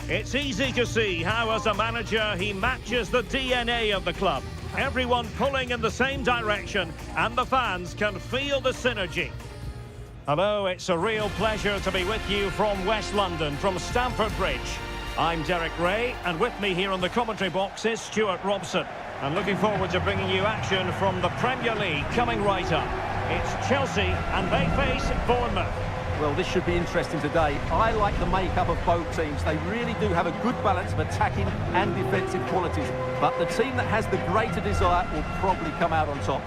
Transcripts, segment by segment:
It's easy to see how, as a manager, he matches the DNA of the club. Everyone pulling in the same direction, and the fans can feel the synergy. Hello, it's a real pleasure to be with you from West London, from Stamford Bridge. I'm Derek Ray, and with me here on the commentary box is Stuart Robson. And looking forward to bringing you action from the Premier League coming right up. It's Chelsea, and they face Bournemouth. Well, this should be interesting today. I like the makeup of both teams. They really do have a good balance of attacking and defensive qualities. But the team that has the greater desire will probably come out on top.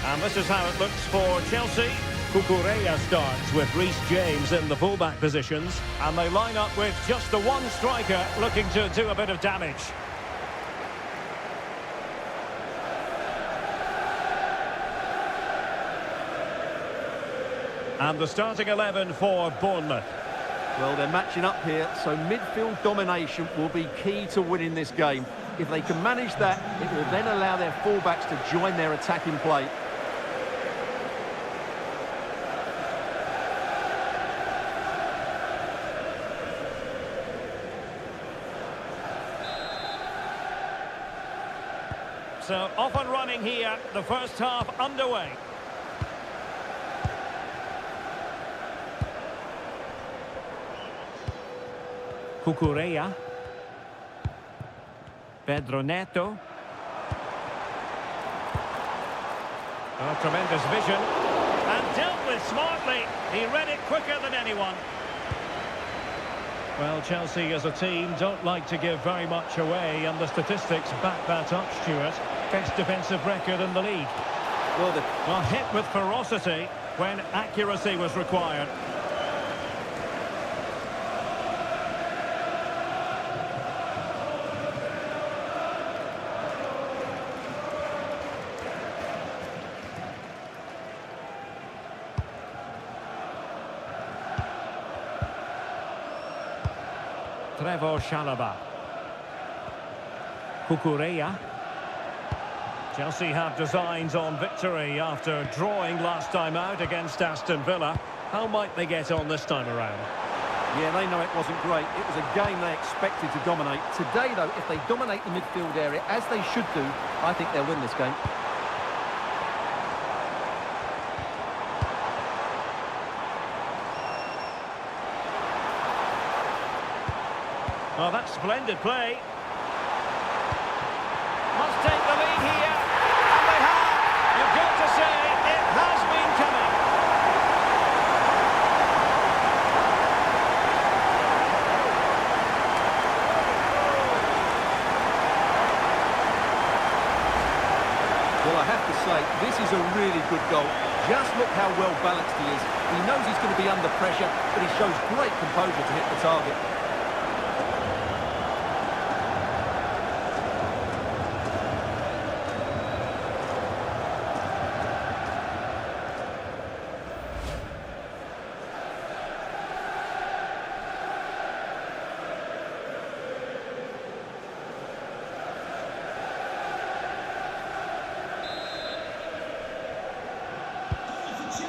And this is how it looks for Chelsea. Cucurella starts with Reece James in the fullback positions. And they line up with just the one striker looking to do a bit of damage. And the starting 11 for Bournemouth. Well, they're matching up here, so midfield domination will be key to winning this game. If they can manage that, it will then allow their fullbacks to join their attacking play. So off and running here, the first half underway. Cucurella. Pedro Neto. Oh, tremendous vision. And dealt with smartly. He read it quicker than anyone. Well, Chelsea as a team don't like to give very much away, and the statistics back that up, Stuart. Best defensive record in the league. Well, hit with ferocity when accuracy was required. Trevoh Chalobah. Cucurella. Chelsea have designs on victory after drawing last time out against Aston Villa. How might they get on this time around? Yeah, they know it wasn't great. It was a game they expected to dominate. Today, though, if they dominate the midfield area, as they should do, I think they'll win this game. Well, that's splendid play. Must take the lead here. And they have. You've got to say, it has been coming. Well, I have to say, this is a really good goal. Just look how well balanced he is. He knows he's going to be under pressure, but he shows great composure to hit the target.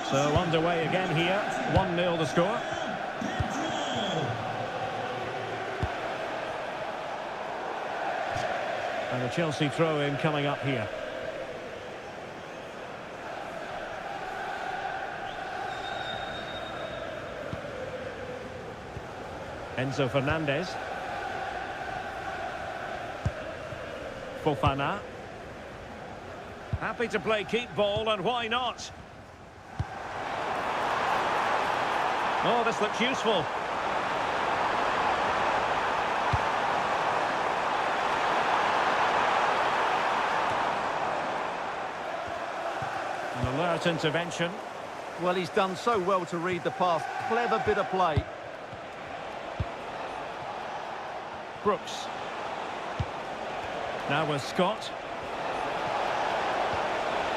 So underway again here, 1-0 the score. And a Chelsea throw-in coming up here. Enzo Fernandez. Fofana. Happy to play keep ball, and why not? Oh, this looks useful. expert intervention. Well, he's done so well to read the pass. Clever bit of play. Brooks. Now with Scott.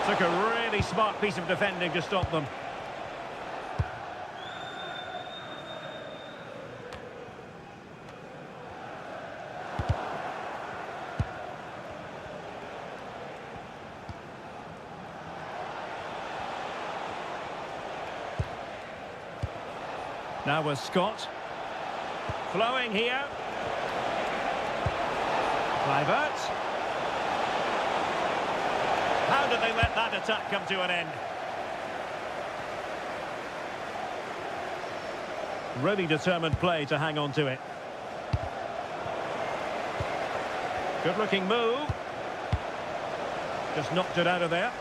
Took a really smart piece of defending to stop them. Now with Scott. Flowing here. Kluivert. How did they let that attack come to an end? Really determined play to hang on to it. Good looking move. Just knocked it out of there.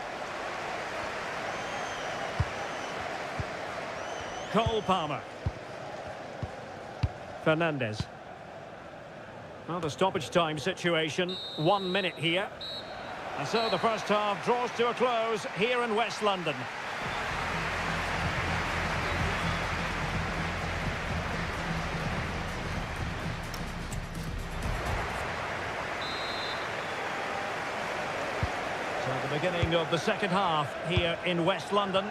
Cole Palmer. Fernandez. Well, the stoppage time situation, 1 minute here. And so the first half draws to a close here in West London. So the beginning of the second half here in West London.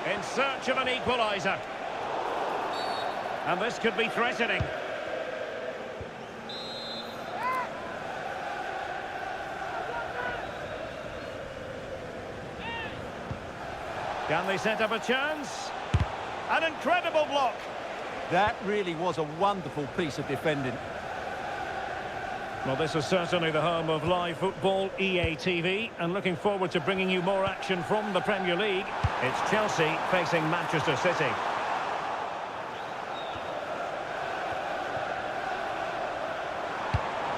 In search of an equaliser. And this could be threatening. Can they set up a chance? An incredible block. That really was a wonderful piece of defending. Well, this is certainly the home of live football, EA TV, and looking forward to bringing you more action from the Premier League. It's Chelsea facing Manchester City.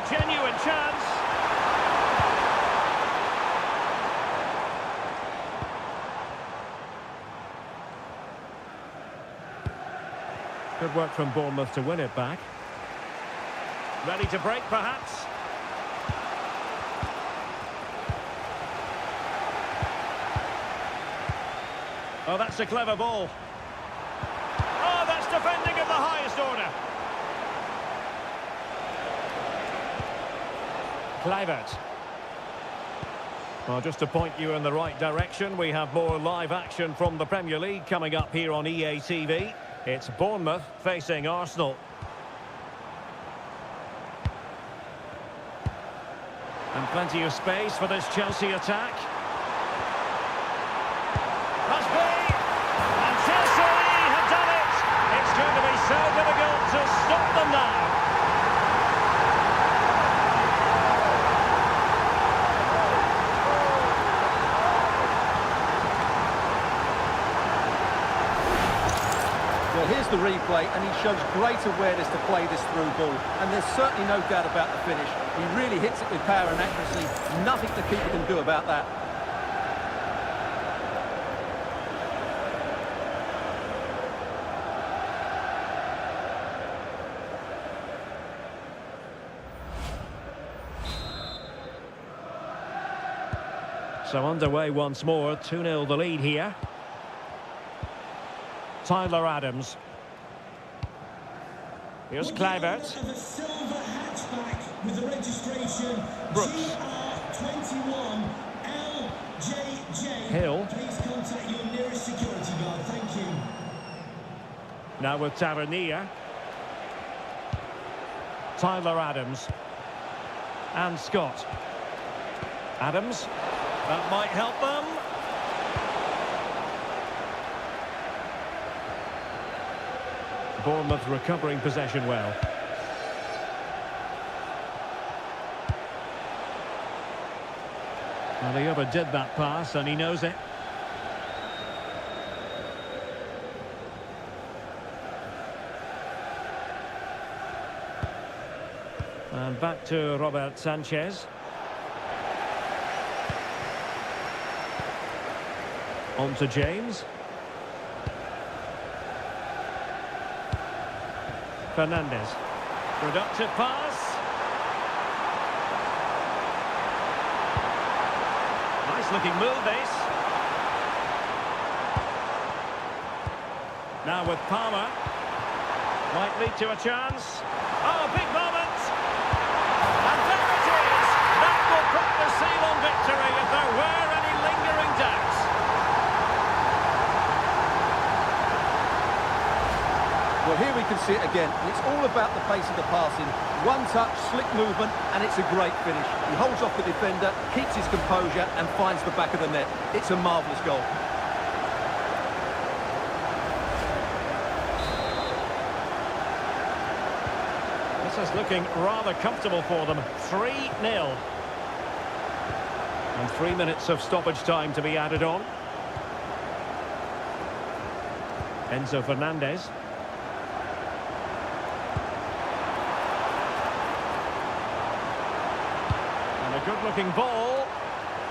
Genuine chance. Good work from Bournemouth to win it back. Ready to break, perhaps? Oh, that's a clever ball. Oh, that's defending of the highest order. Kluivert. Well, just to point you in the right direction, we have more live action from the Premier League coming up here on EA TV. It's Bournemouth facing Arsenal. And plenty of space for this Chelsea attack. Must be! And Chelsea have done it! It's going to be so difficult to stop them now. Well, here's the replay, and he shows great awareness to play this through ball. And there's certainly no doubt about the finish. He really hits it with power and accuracy. Nothing the keeper can do about that. So underway once more, 2-0 the lead here. Tyler Adams. Here's Kluivert. With the registration Brooks. GR21 LJJ. Hill. Please contact your nearest security guard. Thank you. Now with Tavernier. Tyler Adams. And Scott. Adams. That might help them. Bournemouth recovering possession well. Well, he overdid that pass and he knows it. And back to Robert Sanchez. On to James. Fernandes. Productive pass. Nice looking move, this. Now with Palmer. Might lead to a chance. Oh, big moment! And there it is! That will put the seal on victory if there were any lingering doubts. Well, here we can see it again. It's all about the pace of the passing. One touch, slick movement, and it's a great finish. He holds off the defender, keeps his composure, and finds the back of the net. It's a marvellous goal. This is looking rather comfortable for them. 3-0. And 3 minutes of stoppage time to be added on. Enzo Fernandez. And a good-looking ball.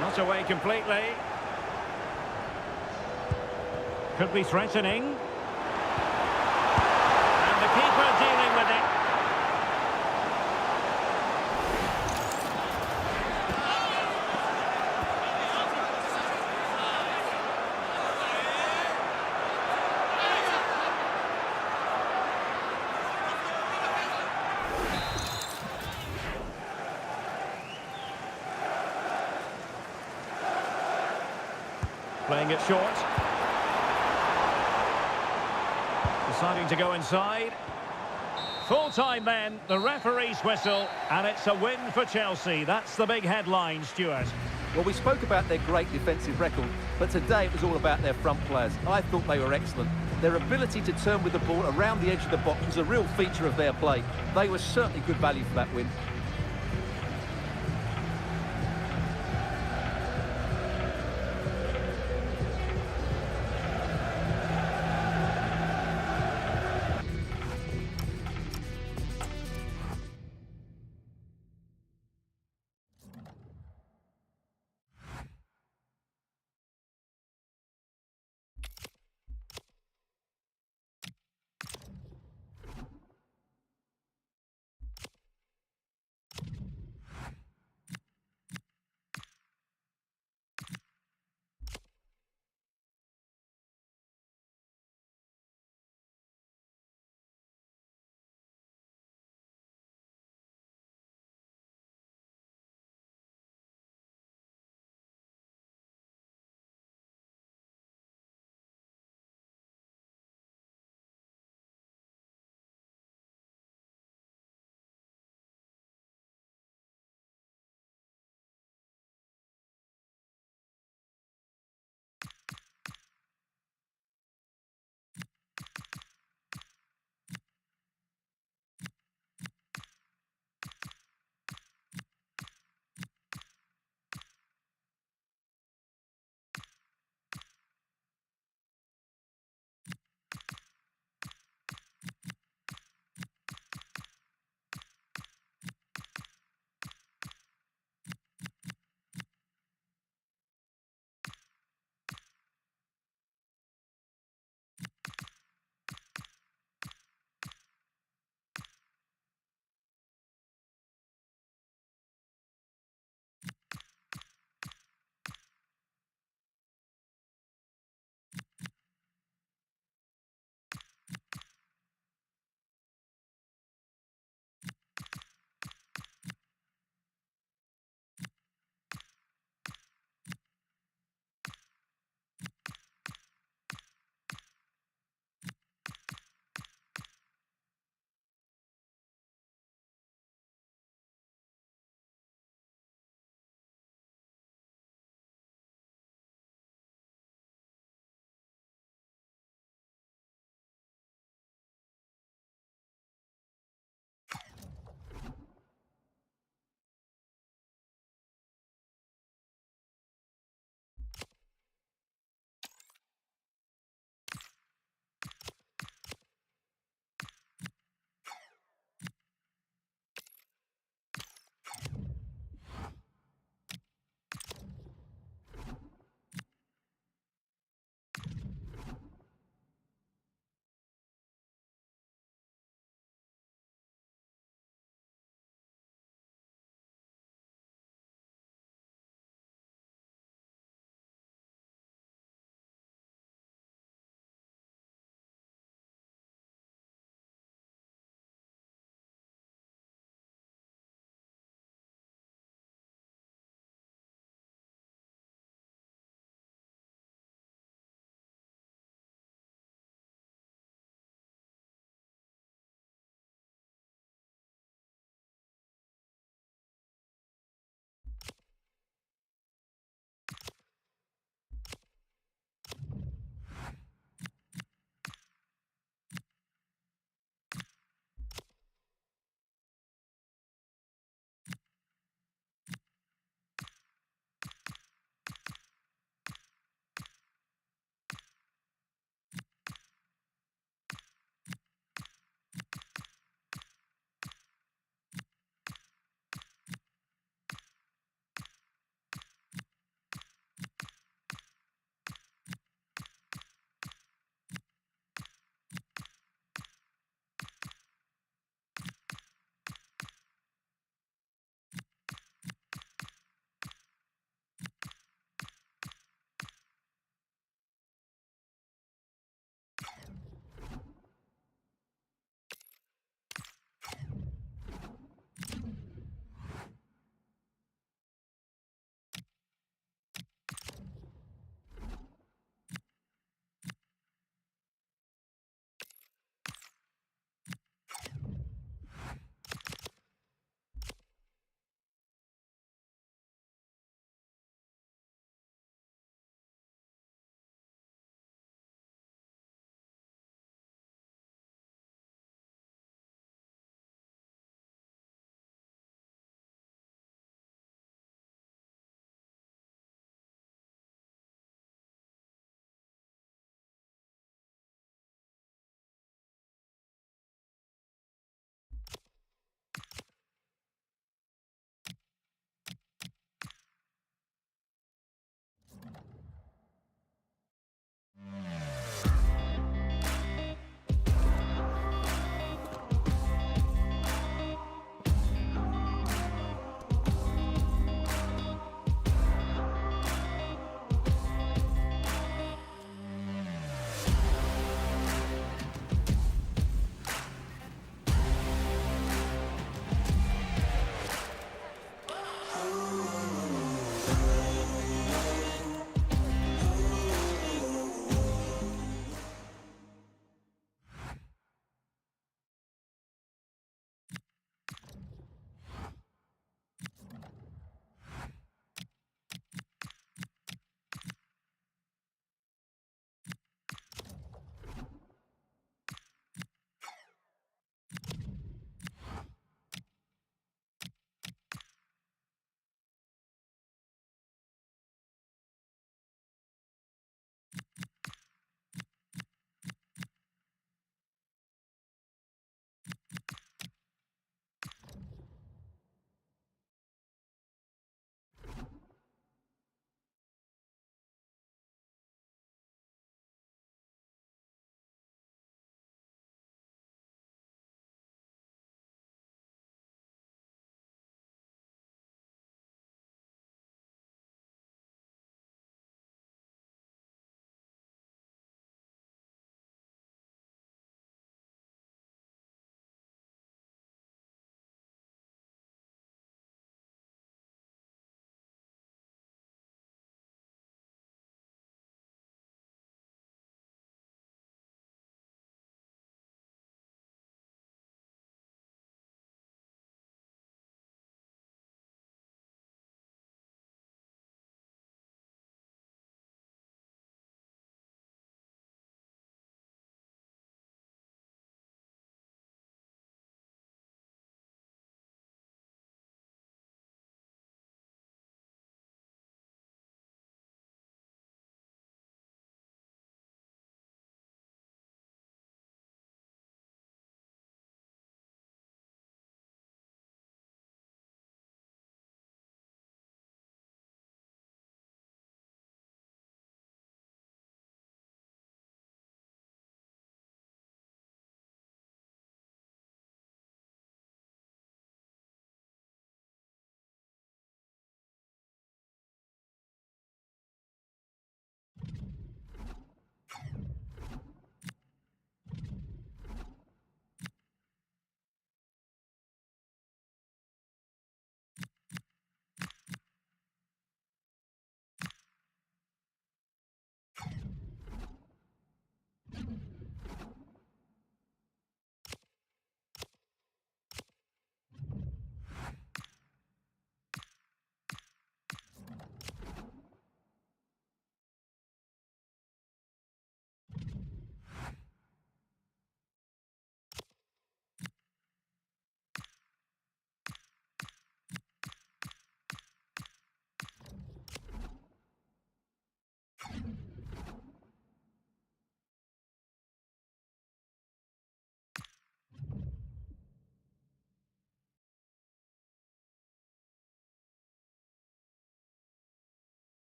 Not away completely. Could be threatening. And the keeper dealing with it. Playing it short. Deciding to go inside. Full time then, the referee's whistle, and it's a win for Chelsea. That's the big headline, Stuart. Well, we spoke about their great defensive record, but today it was all about their front players. I thought they were excellent. Their ability to turn with the ball around the edge of the box was a real feature of their play. They were certainly good value for that win.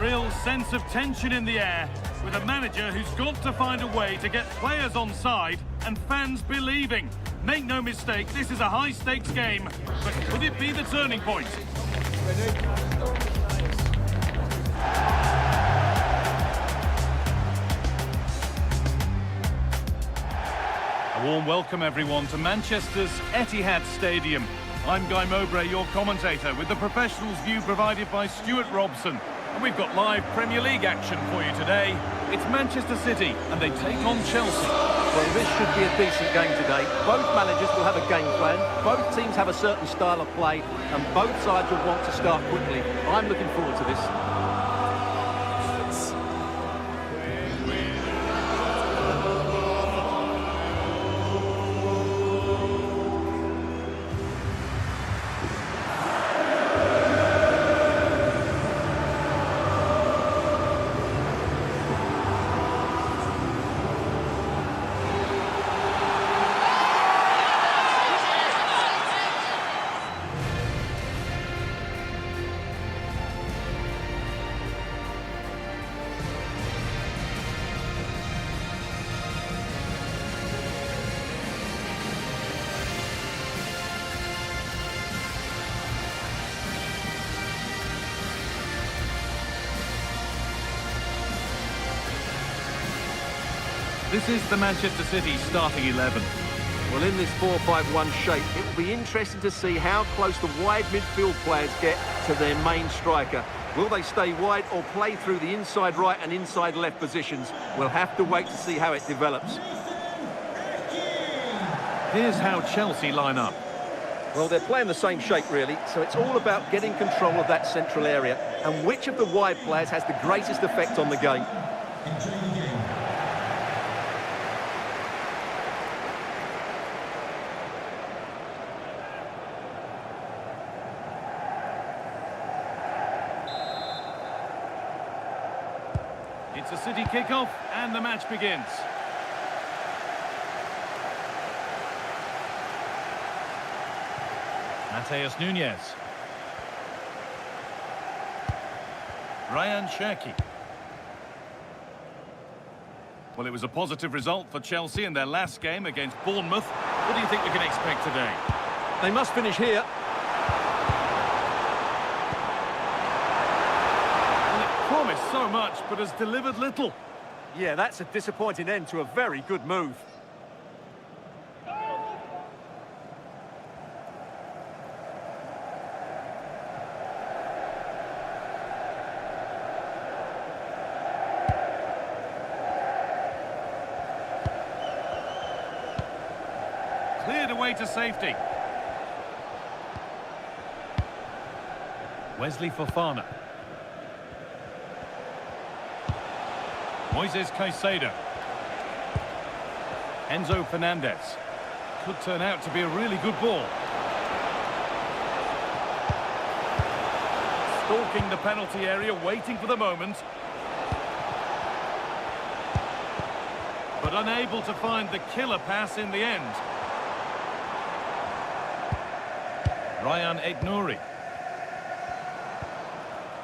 real sense of tension in the air, with a manager who's got to find a way to get players on side and fans believing. Make no mistake, this is a high-stakes game, but could it be the turning point? A warm welcome, everyone, to Manchester's Etihad Stadium. I'm Guy Mowbray, your commentator, with the professionals' view provided by Stuart Robson. And we've got live Premier League action for you today. It's Manchester City, and they take on Chelsea. Well, this should be a decent game today. Both managers will have a game plan. Both teams have a certain style of play, and both sides will want to start quickly. I'm looking forward to this. This is the Manchester City starting 11. Well, in this 4-5-1 shape, it will be interesting to see how close the wide midfield players get to their main striker. Will they stay wide or play through the inside right and inside left positions? We'll have to wait to see how it develops. Here's how Chelsea line up. Well, they're playing the same shape, really, so it's all about getting control of that central area and which of the wide players has the greatest effect on the game. It's a City kickoff, and the match begins. Matheus Nunes. Ryan Cherki. Well, it was a positive result for Chelsea in their last game against Bournemouth. What do you think we can expect today? They must finish here. Promised so much, but has delivered little. Yeah, that's a disappointing end to a very good move. Cleared away to safety. Wesley Fofana. Moises Caicedo. Enzo Fernandez. Could turn out to be a really good ball. Stalking the penalty area, waiting for the moment. But unable to find the killer pass in the end. Ryan Aït-Nouri.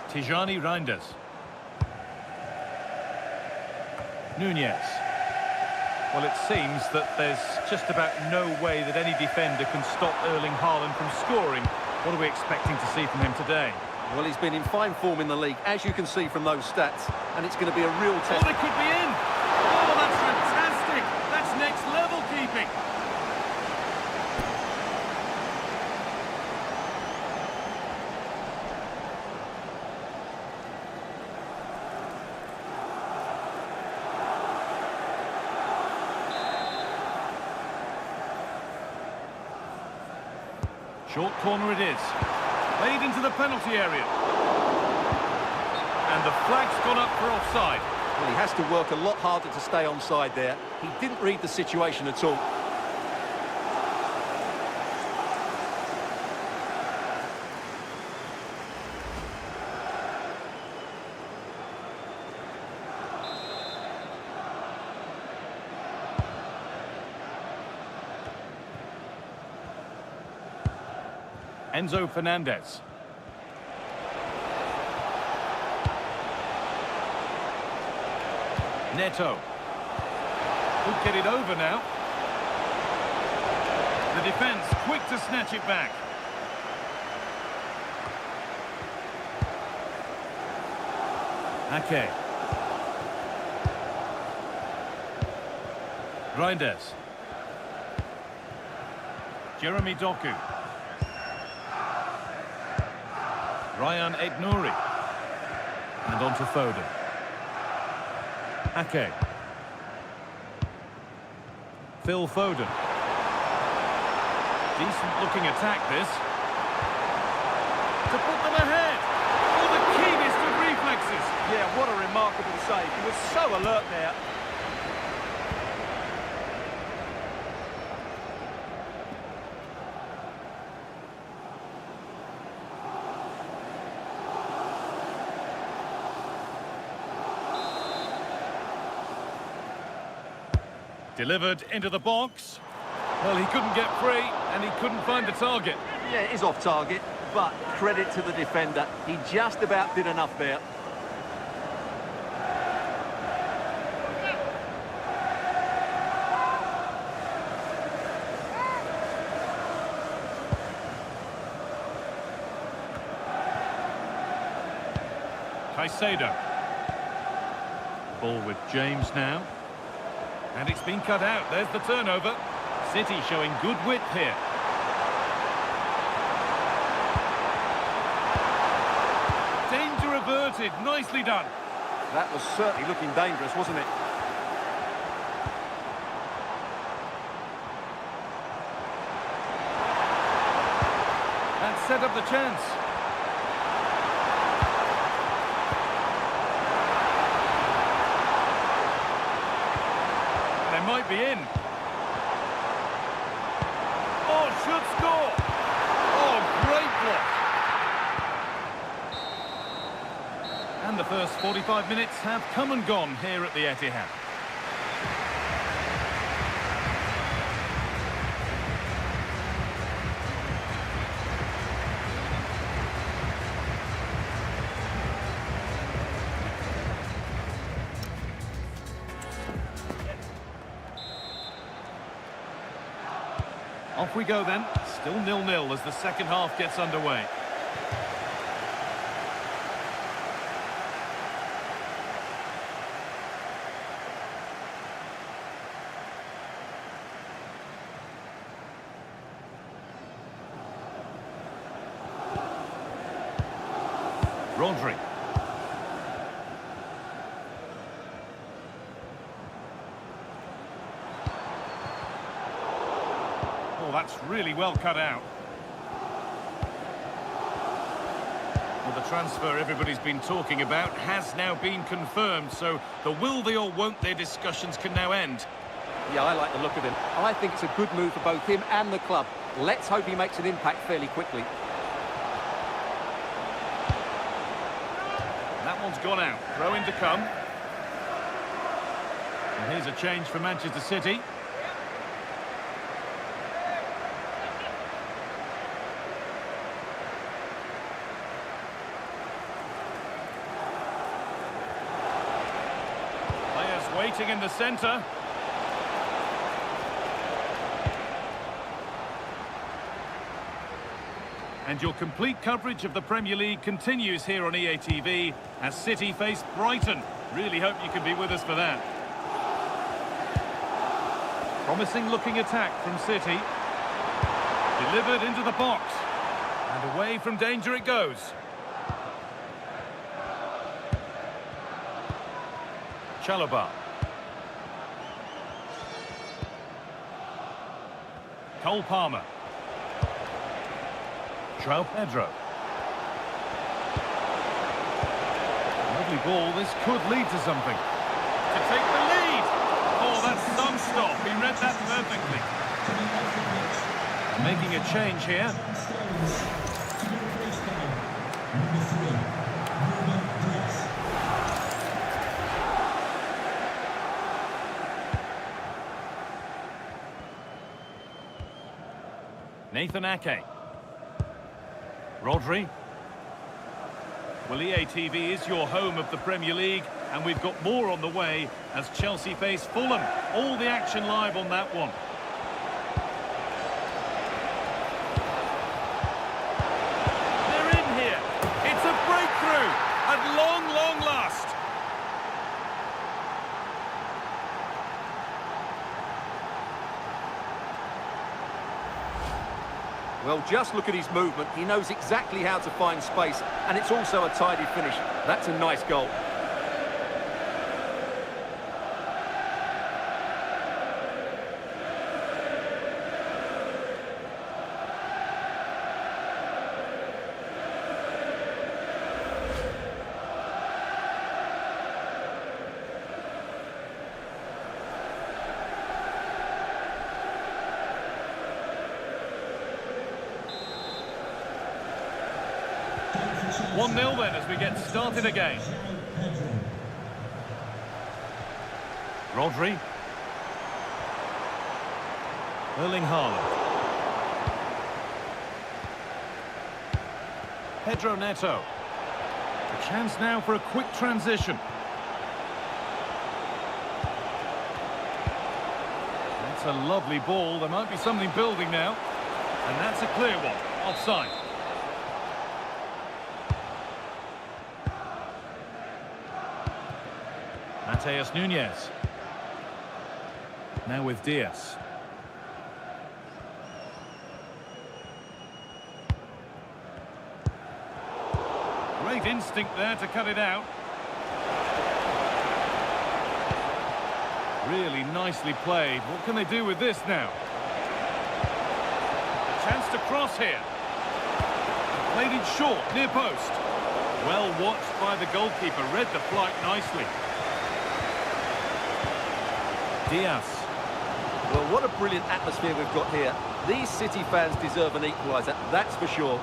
Tijani Reinders. Nunez. Well, it seems that there's just about no way that any defender can stop Erling Haaland from scoring. What are we expecting to see from him today? Well, he's been in fine form in the league, as you can see from those stats, and it's going to be a real test. Oh, they could be in! Oh, that's fantastic! That's next level keeping! Short corner it is. Played into the penalty area. And the flag's gone up for offside. Well, he has to work a lot harder to stay onside there. He didn't read the situation at all. Enzo Fernandez. Neto. Could get it over now. The defence quick to snatch it back. Ake. Reinders. Jeremy Doku. Ryan Aït-Nouri. And on to Foden. Ake. Phil Foden. Decent looking attack this. To put them ahead. Oh, the keenest of reflexes. Yeah, what a remarkable save. He was so alert there. Delivered into the box. Well, he couldn't get free, and he couldn't find the target. Yeah, it is off target, but credit to the defender. He just about did enough there. Caicedo. Ball with James now. And it's been cut out. There's the turnover. City showing good width here. Danger averted. Nicely done. That was certainly looking dangerous, wasn't it? That set up the chance. They might be in. Oh, should score. Oh, great block. And the first 45 minutes have come and gone here at the Etihad. Off we go then. Still 0-0 as the second half gets underway. Rodri. Oh, that's really well cut out. Well, the transfer everybody's been talking about has now been confirmed, so the will they or won't they discussions can now end. Yeah, I like the look of him. I think it's a good move for both him and the club. Let's hope he makes an impact fairly quickly. That one's gone out. Throw in to come. And here's a change for Manchester City. Players waiting in the centre. And your complete coverage of the Premier League continues here on EA TV as City face Brighton. Really hope you can be with us for that. Promising looking attack from City. Delivered into the box. And away from danger it goes. Chalobah. Cole Palmer. João Pedro. Lovely ball, this could lead to something. To take the lead! Oh, that's some stop, he read that perfectly. Making a change here. Nathan Ake. Rodri. Well, EA TV is your home of the Premier League, And we've got more on the way as Chelsea face Fulham. All the action live on that one. They're in here. It's a breakthrough at long last. Well, just look at his movement. He knows exactly how to find space, and it's also a tidy finish. That's a nice goal. One 0 then as we get started again. Rodri. Erling Haaland. Pedro Neto. A chance now for a quick transition. That's a lovely ball. There might be something building now. And that's a clear one. Offside. Mateus Nunes. Now with Diaz. Great instinct there to cut it out. Really nicely played. What can they do with this now? A chance to cross here. Played it short, near post. Well watched by the goalkeeper. Read the flight nicely. Diaz. Well, what a brilliant atmosphere we've got here. These City fans deserve an equaliser, that's for sure.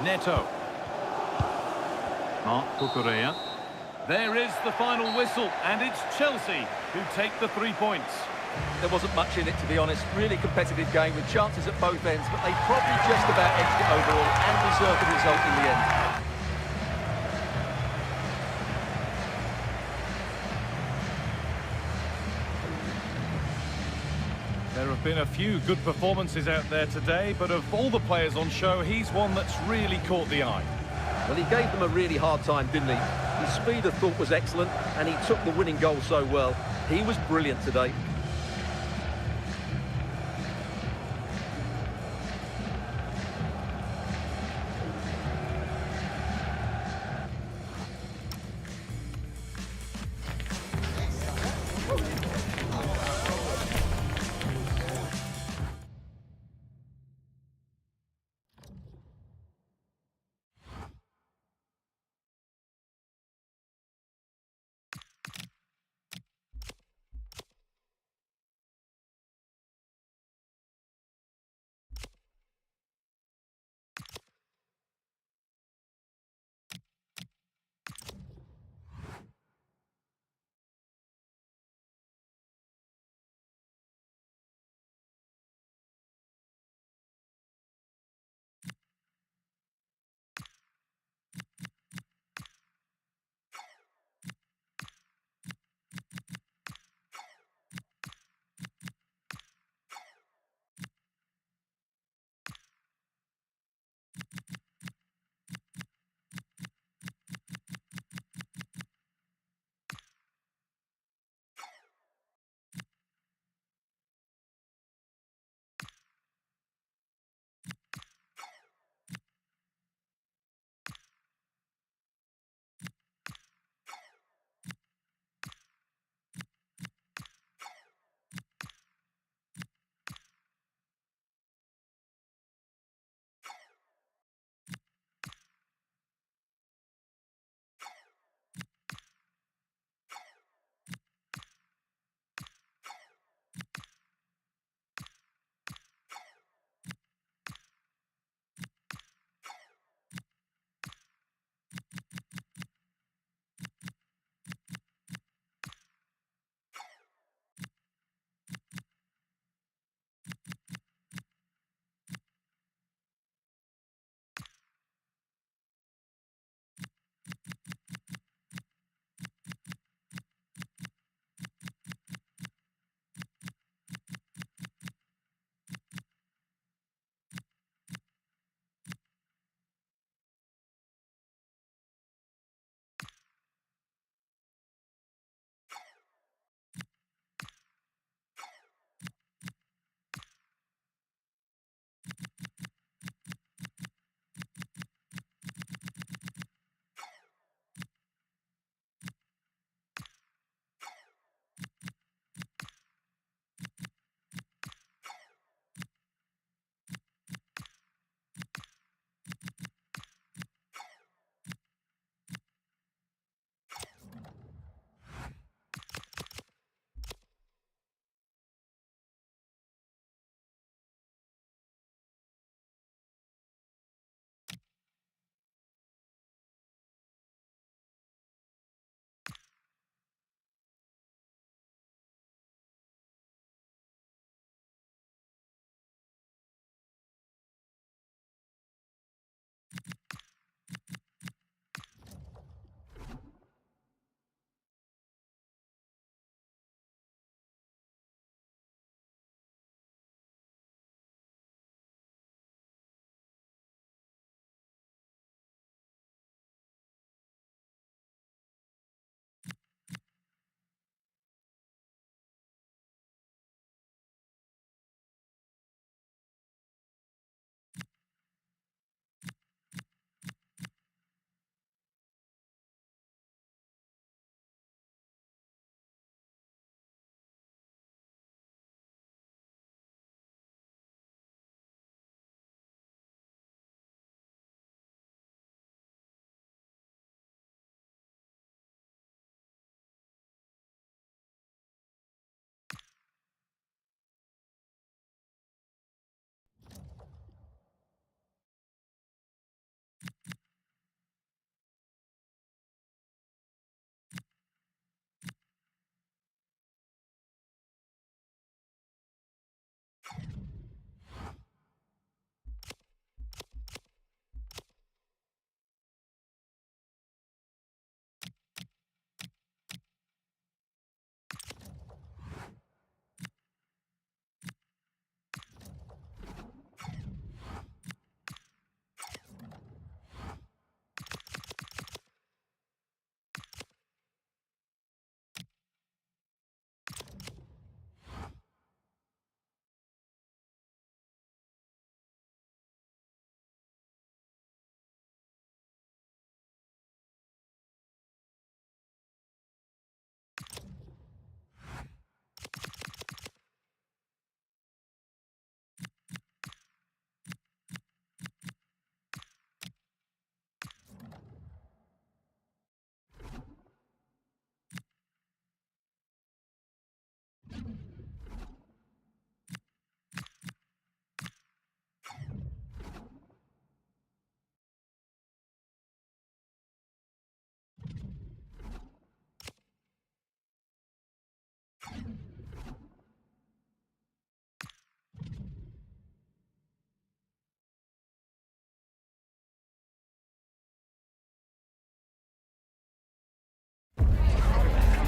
Neto. Marc Cucurella. There is the final whistle, and it's Chelsea who take the 3 points. There wasn't much in it, to be honest. Really competitive game with chances at both ends, but they probably just about edged it overall and deserved the result in the end. There have been a few good performances out there today, but of all the players on show, he's one that's really caught the eye. Well, he gave them a really hard time, didn't he? His speed of thought was excellent, and he took the winning goal so well. He was brilliant today.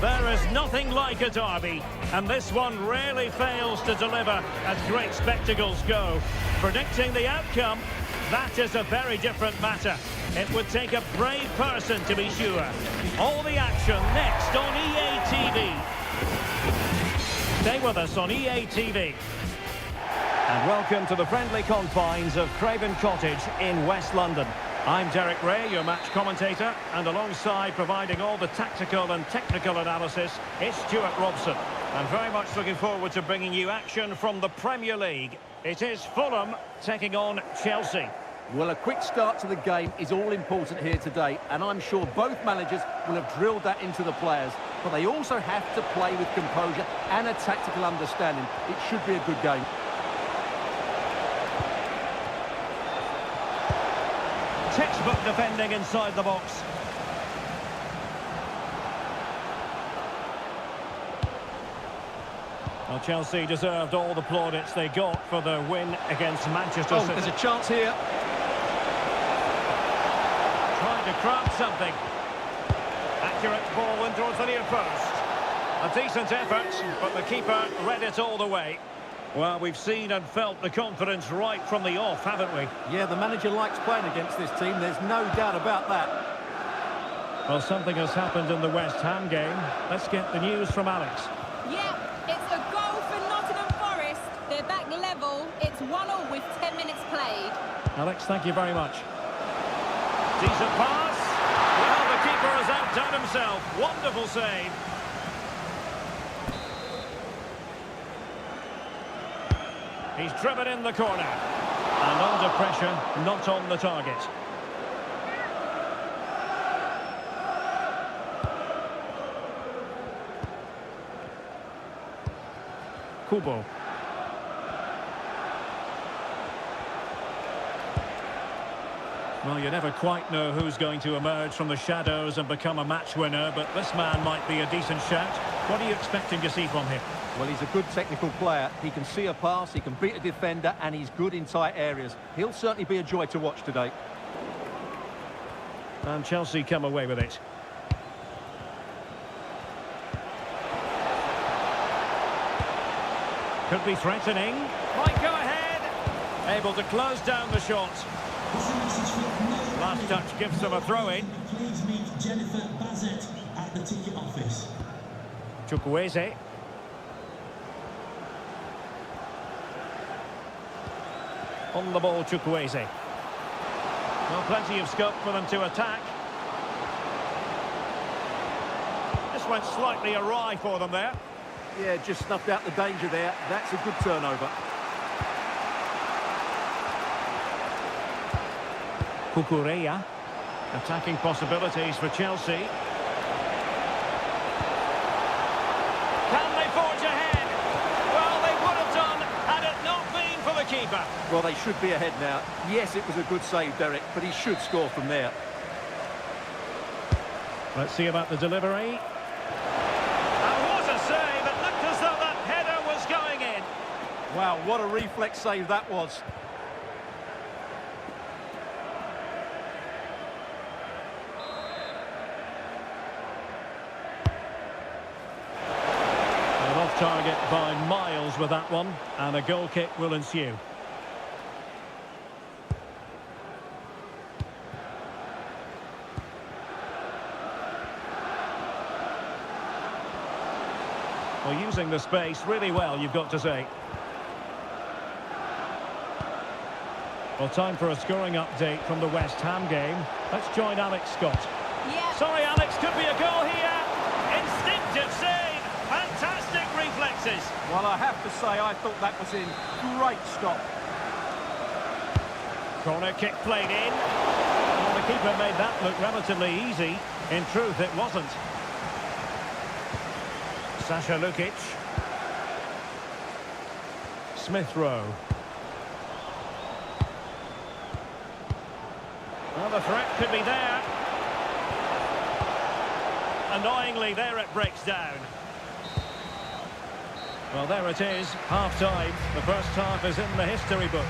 There is nothing like a derby, and this one rarely fails to deliver as great spectacles go. Predicting the outcome, that is a very different matter. It would take a brave person to be sure. All the action next on EA TV. Stay with us on EA TV. And welcome to the friendly confines of Craven Cottage in West London. I'm Derek Ray, your match commentator, and alongside providing all the tactical and technical analysis, it's Stuart Robson. I'm very much looking forward to bringing you action from the Premier League. It is Fulham taking on Chelsea. Well, a quick start to the game is all important here today, and I'm sure both managers will have drilled that into the players. But they also have to play with composure and a tactical understanding. It should be a good game. Textbook defending inside the box. Well, Chelsea deserved all the plaudits they got for their win against Manchester City. There's a chance here. Trying to craft something. Accurate ball in towards the near post. A decent effort, but the keeper read it all the way. Well, we've seen and felt the confidence right from the off, haven't we? Yeah, the manager likes playing against this team, there's no doubt about that. Well, something has happened in the West Ham game. Let's get the news from Alex. Yeah, it's a goal for Nottingham Forest. They're back level. It's 1-1 with 10 minutes played. Alex, thank you very much. Decent pass. Well, the keeper has outdone himself. Wonderful save. He's driven in the corner. And under pressure, not on the target. Kubo. Well, you never quite know who's going to emerge from the shadows and become a match winner, but this man might be a decent shout. What are you expecting to see from him? Well, he's a good technical player. He can see a pass, he can beat a defender, and he's good in tight areas. He'll certainly be a joy to watch today. And Chelsea come away with it. Could be threatening. Might go ahead. Able to close down the shot. Last touch gives them a throw-in. Please meet Jennifer Bazette at the ticket office. Chukwueze. On the ball, Chukwueze. Well, plenty of scope for them to attack. This went slightly awry for them there. Yeah, just snuffed out the danger there. That's a good turnover. Cucurella. Attacking possibilities for Chelsea. Can they forge ahead? Well, they would have done had it not been for the keeper. Well, they should be ahead now. Yes, it was a good save, Derek, but he should score from there. Let's see about the delivery. And what a save! It looked as though that header was going in. Wow, what a reflex save that was. Off target by miles with that one, and a goal kick will ensue. Well, using the space really well, you've got to say. Well, time for a scoring update from the West Ham game. Let's join Alex Scott. Yeah. Sorry, Alex, could be a goal here. Instinctive save. Fantastic reflexes. Well, I have to say, I thought that was in. Great stop. Corner kick played in. Well, the keeper made that look relatively easy. In truth, it wasn't. Sasha Lukic. Smith Rowe. Well, the threat could be there. Annoyingly, there it breaks down. Well, there it is, half-time. The first half is in the history book.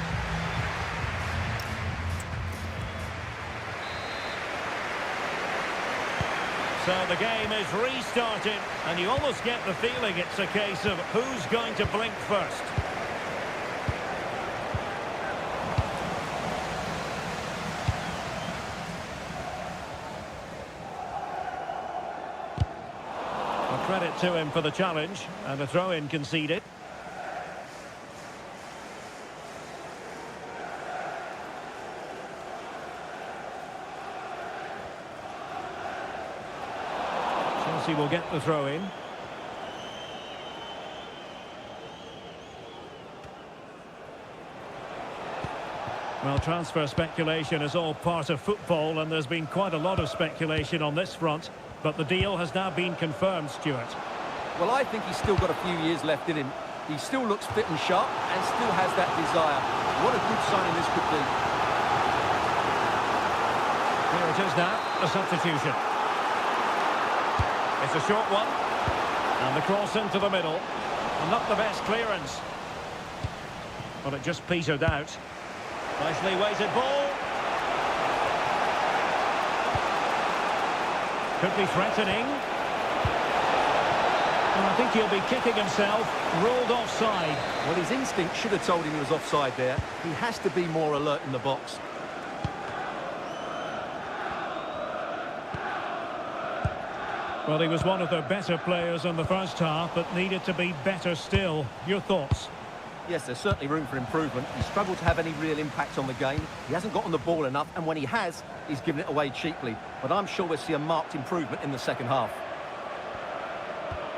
So the game is restarted, and you almost get the feeling it's a case of who's going to blink first. Well, credit to him for the challenge, and a throw-in conceded. Chelsea will get the throw in. Well, transfer speculation is all part of football, and there's been quite a lot of speculation on this front, but the deal has now been confirmed, Stuart. Well, I think he's still got a few years left in him. He still looks fit and sharp and still has that desire. What a good signing this could be. Here it is now, a substitution. It's a short one. And the cross into the middle. And not the best clearance. Well, it just petered out. Nicely weighted ball. Could be threatening. And I think he'll be kicking himself. Ruled offside. Well, his instinct should have told him he was offside there. He has to be more alert in the box. Well, he was one of the better players in the first half, but needed to be better still. Your thoughts? Yes, there's certainly room for improvement. He's struggled to have any real impact on the game. He hasn't gotten the ball enough, and when he has, he's given it away cheaply. But I'm sure we'll see a marked improvement in the second half.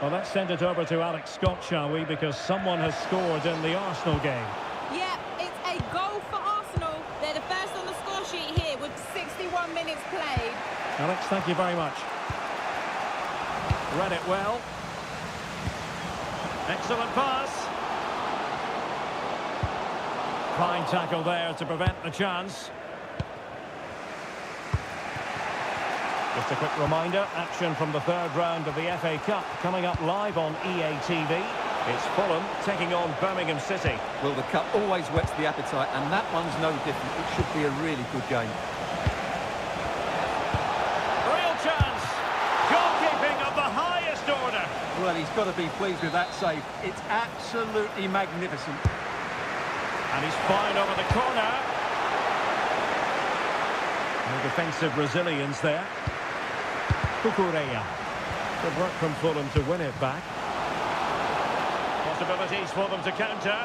Well, let's send it over to Alex Scott, shall we? Because someone has scored in the Arsenal game. Yeah, it's a goal for Arsenal. They're the first on the score sheet here with 61 minutes played. Alex, thank you very much. Read it well. Excellent pass. Fine tackle there to prevent the chance. Just a quick reminder, action from the third round of the FA Cup coming up live on EA TV. It's Fulham taking on Birmingham City. Well, the cup always whets the appetite, and that one's no different. It should be a really good game. Real chance. Goalkeeping of the highest order. Well, he's got to be pleased with that save. It's absolutely magnificent. And he's fired over the corner. No defensive resilience there. Cucurella. Good work from Fulham to win it back. Possibilities for them to counter.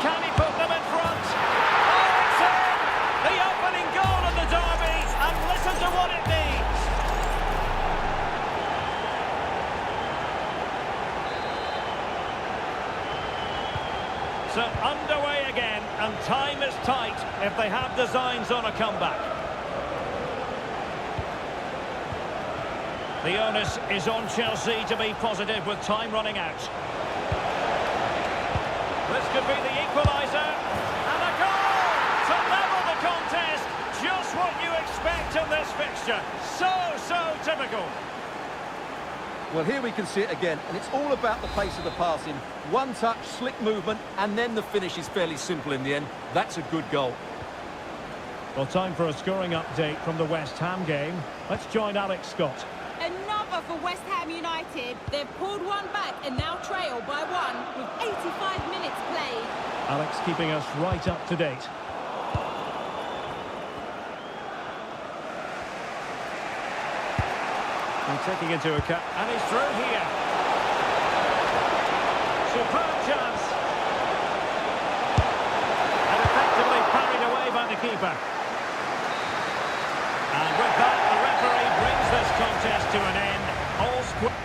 Can he put them in front? Oh, it's in! The opening goal of the derby, and listen to what it means. So underway again, and time is tight if they have designs on a comeback. The onus is on Chelsea to be positive with time running out. This could be the equaliser. And a goal to level the contest. Just what you expect in this fixture. So typical. Well, here we can see it again, and it's all about the pace of the passing. One touch, slick movement, and then the finish is fairly simple in the end. That's a good goal. Well, time for a scoring update from the West Ham game. Let's join Alex Scott. Another for West Ham United. They've pulled one back and now trail by one with 85 minutes played. Alex keeping us right up to date. And taking into account, and he's through here. Superb chance. And effectively parried away by the keeper. And with that, the referee brings this contest to an end. All square.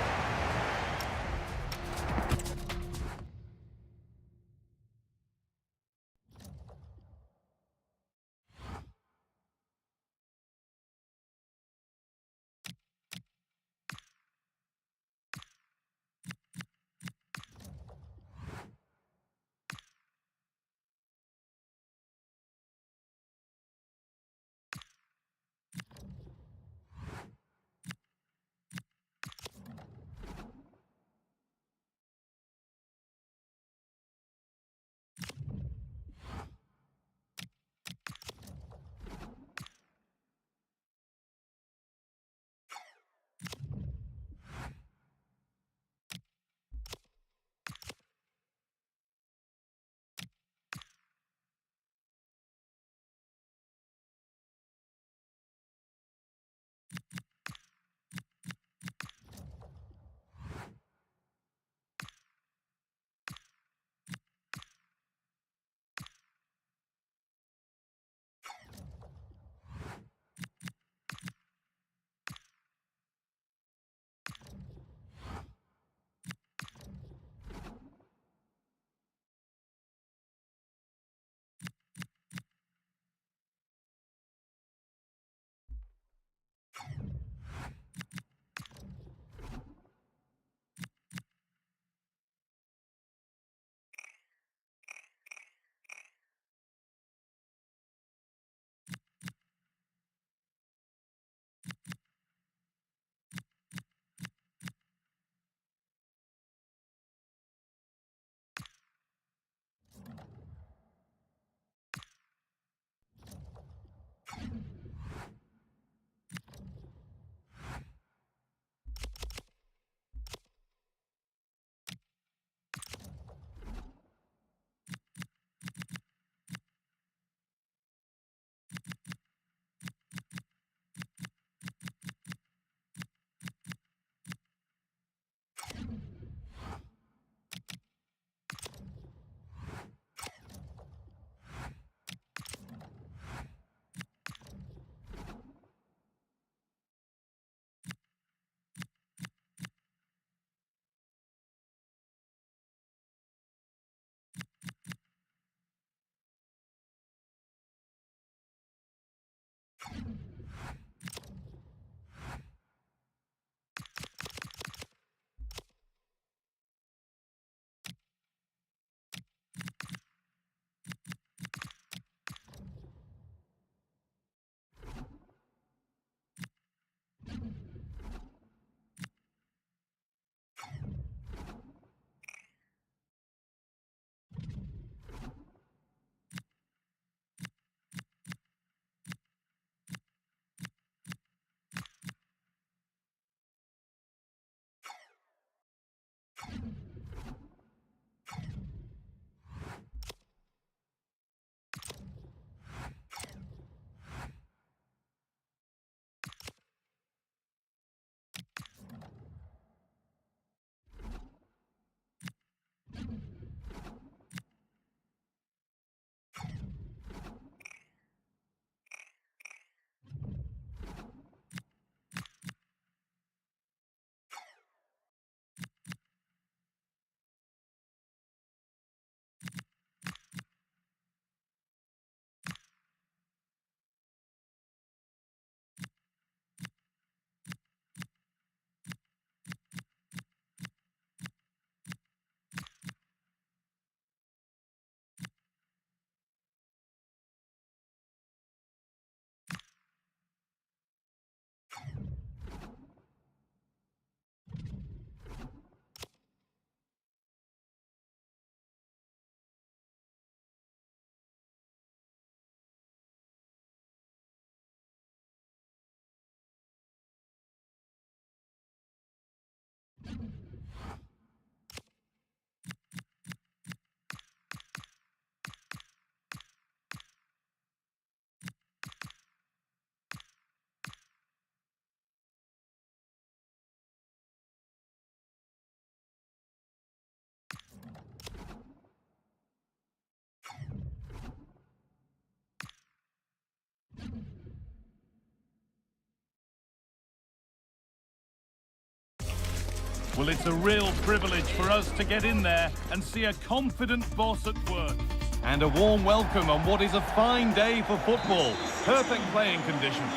Well, it's a real privilege for us to get in there and see a confident boss at work. And a warm welcome on what is a fine day for football. Perfect playing conditions.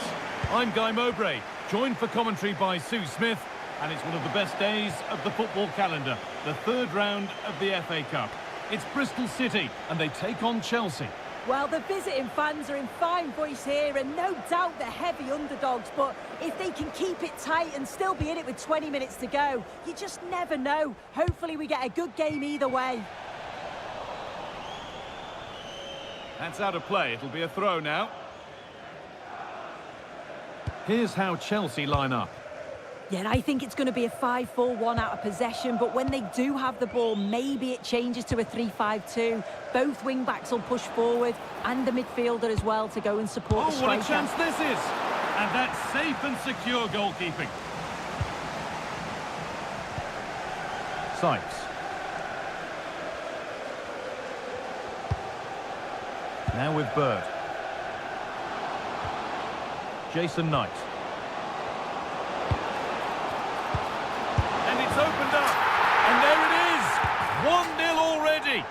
I'm Guy Mowbray, joined for commentary by Sue Smith, and it's one of the best days of the football calendar, the third round of the FA Cup. It's Bristol City, and they take on Chelsea. Well, the visiting fans are in fine voice here, and no doubt they're heavy underdogs, but if they can keep it tight and still be in it with 20 minutes to go, you just never know. Hopefully we get a good game either way. That's out of play. It'll be a throw now. Here's how Chelsea line up. Yeah, I think it's going to be a 5-4-1 out of possession, but when they do have the ball, maybe it changes to a 3-5-2. Both wing-backs will push forward, and the midfielder as well to go and support the striker. Oh, what a chance this is! And that's safe and secure goalkeeping. Sykes. Now with Bird. Jason Knight. And it's opened up. And there it is. 1-0 already.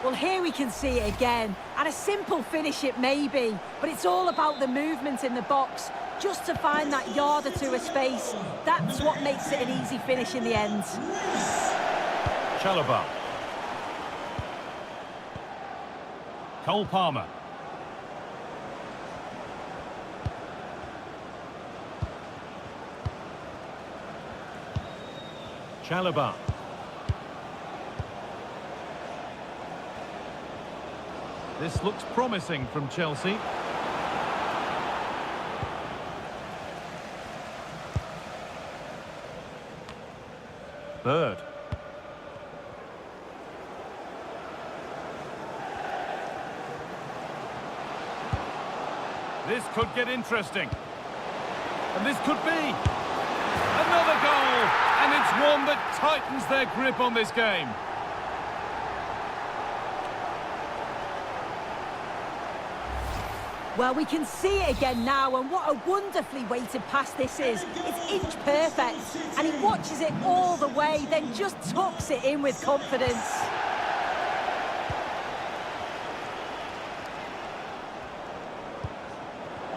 Well, here we can see it again. And a simple finish it may be, but it's all about the movement in the box. Just to find that yard or two of space, that's what makes it an easy finish in the end. Chalobah. Cole Palmer. Chalobah. This looks promising from Chelsea. Bird. This could get interesting. And this could be another goal. And it's one that tightens their grip on this game. Well, we can see it again now, and what a wonderfully weighted pass this is. It's inch perfect, and he watches it all the way, then just tucks it in with confidence.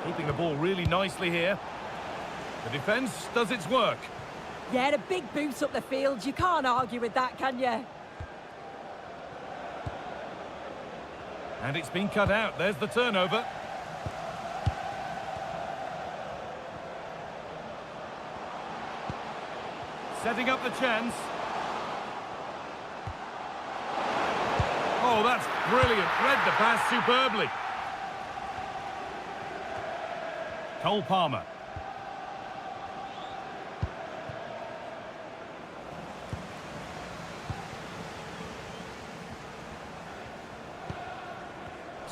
Keeping the ball really nicely here. The defence does its work. Yeah, a big boot up the field. You can't argue with that, can you? And it's been cut out. There's the turnover. Setting up the chance. Oh, that's brilliant. Read the pass superbly. Cole Palmer.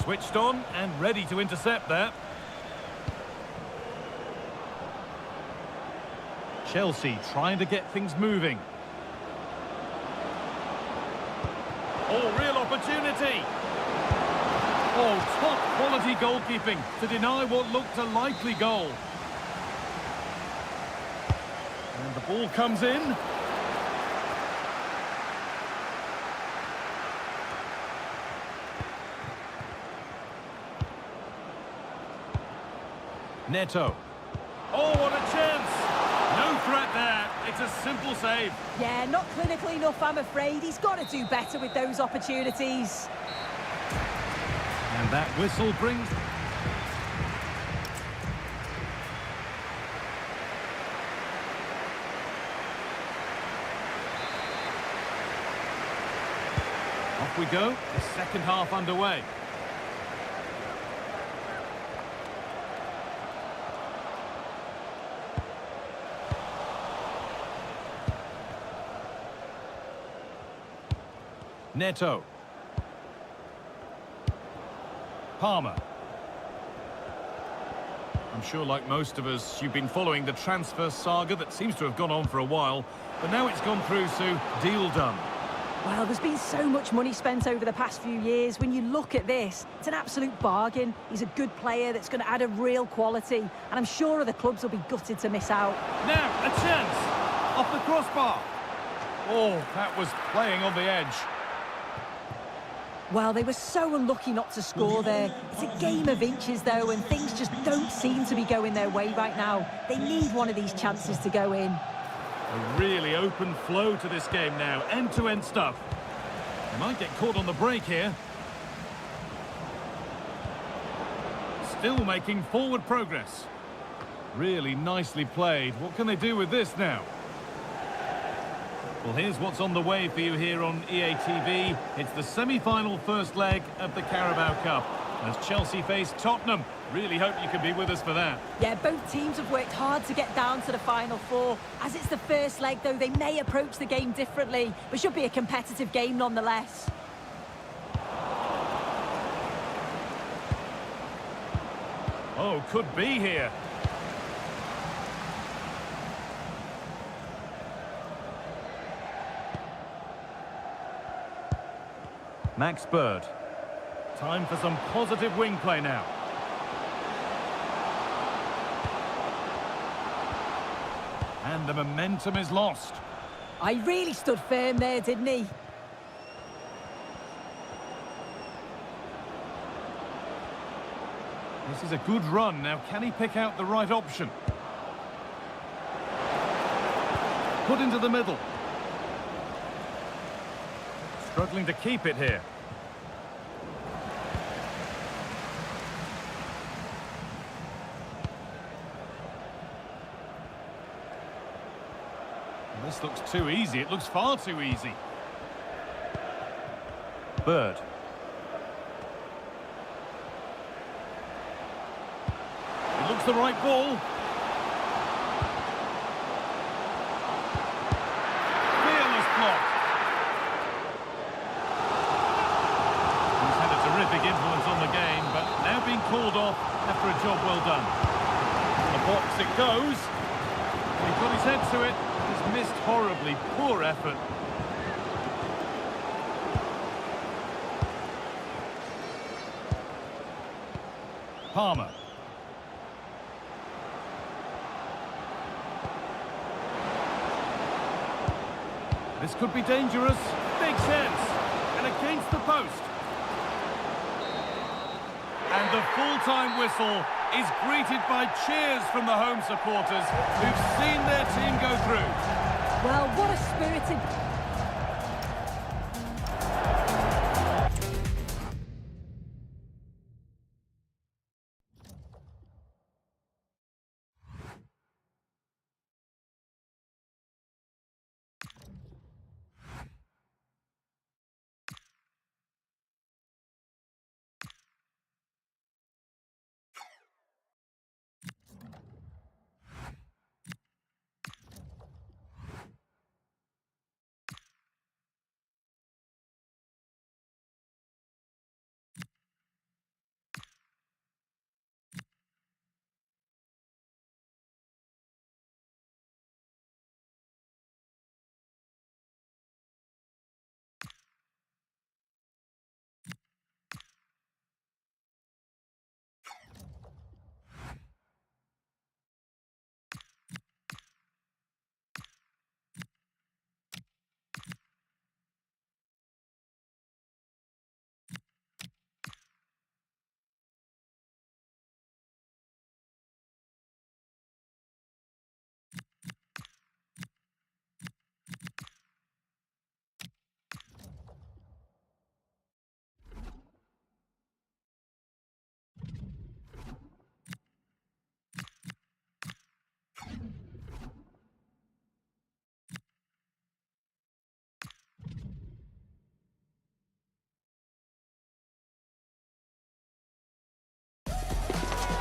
Switched on and ready to intercept there. Chelsea trying to get things moving. Oh, real opportunity. Oh, top quality goalkeeping to deny what looked a likely goal. And the ball comes in. Neto. Oh, what a chance! No threat there. It's a simple save. Yeah, not clinical enough, I'm afraid. He's got to do better with those opportunities. And that whistle brings... Off we go. The second half underway. Neto. Palmer. I'm sure, like most of us, you've been following the transfer saga that seems to have gone on for a while, but now it's gone through, Sue. Deal done. Well, there's been so much money spent over the past few years. When you look at this, it's an absolute bargain. He's a good player that's going to add a real quality, and I'm sure other clubs will be gutted to miss out. Now, a chance! Off the crossbar. Oh, that was playing on the edge. Well, they were so unlucky not to score there. It's a game of inches, though, and things just don't seem to be going their way right now. They need one of these chances to go in. A really open flow to this game now, end-to-end stuff. They might get caught on the break here. Still making forward progress. Really nicely played. What can they do with this now? Well, here's what's on the way for you here on EA TV. It's the semi-final first leg of the Carabao Cup as Chelsea face Tottenham. Really hope you can be with us for that. Yeah, both teams have worked hard to get down to the final four. As it's the first leg, though, they may approach the game differently, but should be a competitive game nonetheless. Oh, could be here. Max Bird. Time for some positive wing play now. And the momentum is lost. I really stood firm there, didn't he? This is a good run. Now, can he pick out the right option? Put into the middle. Struggling to keep it here. This looks too easy. It looks far too easy. Bird. It looks the right ball. Fearless block. He's had a terrific influence on the game, but now being called off after a job well done. The box it goes. He got his head to it. He's missed horribly. Poor effort. Palmer. This could be dangerous. Big chance. And against the post. And the full-time whistle is greeted by cheers from the home supporters who've seen their team go through. Well, what a spirited...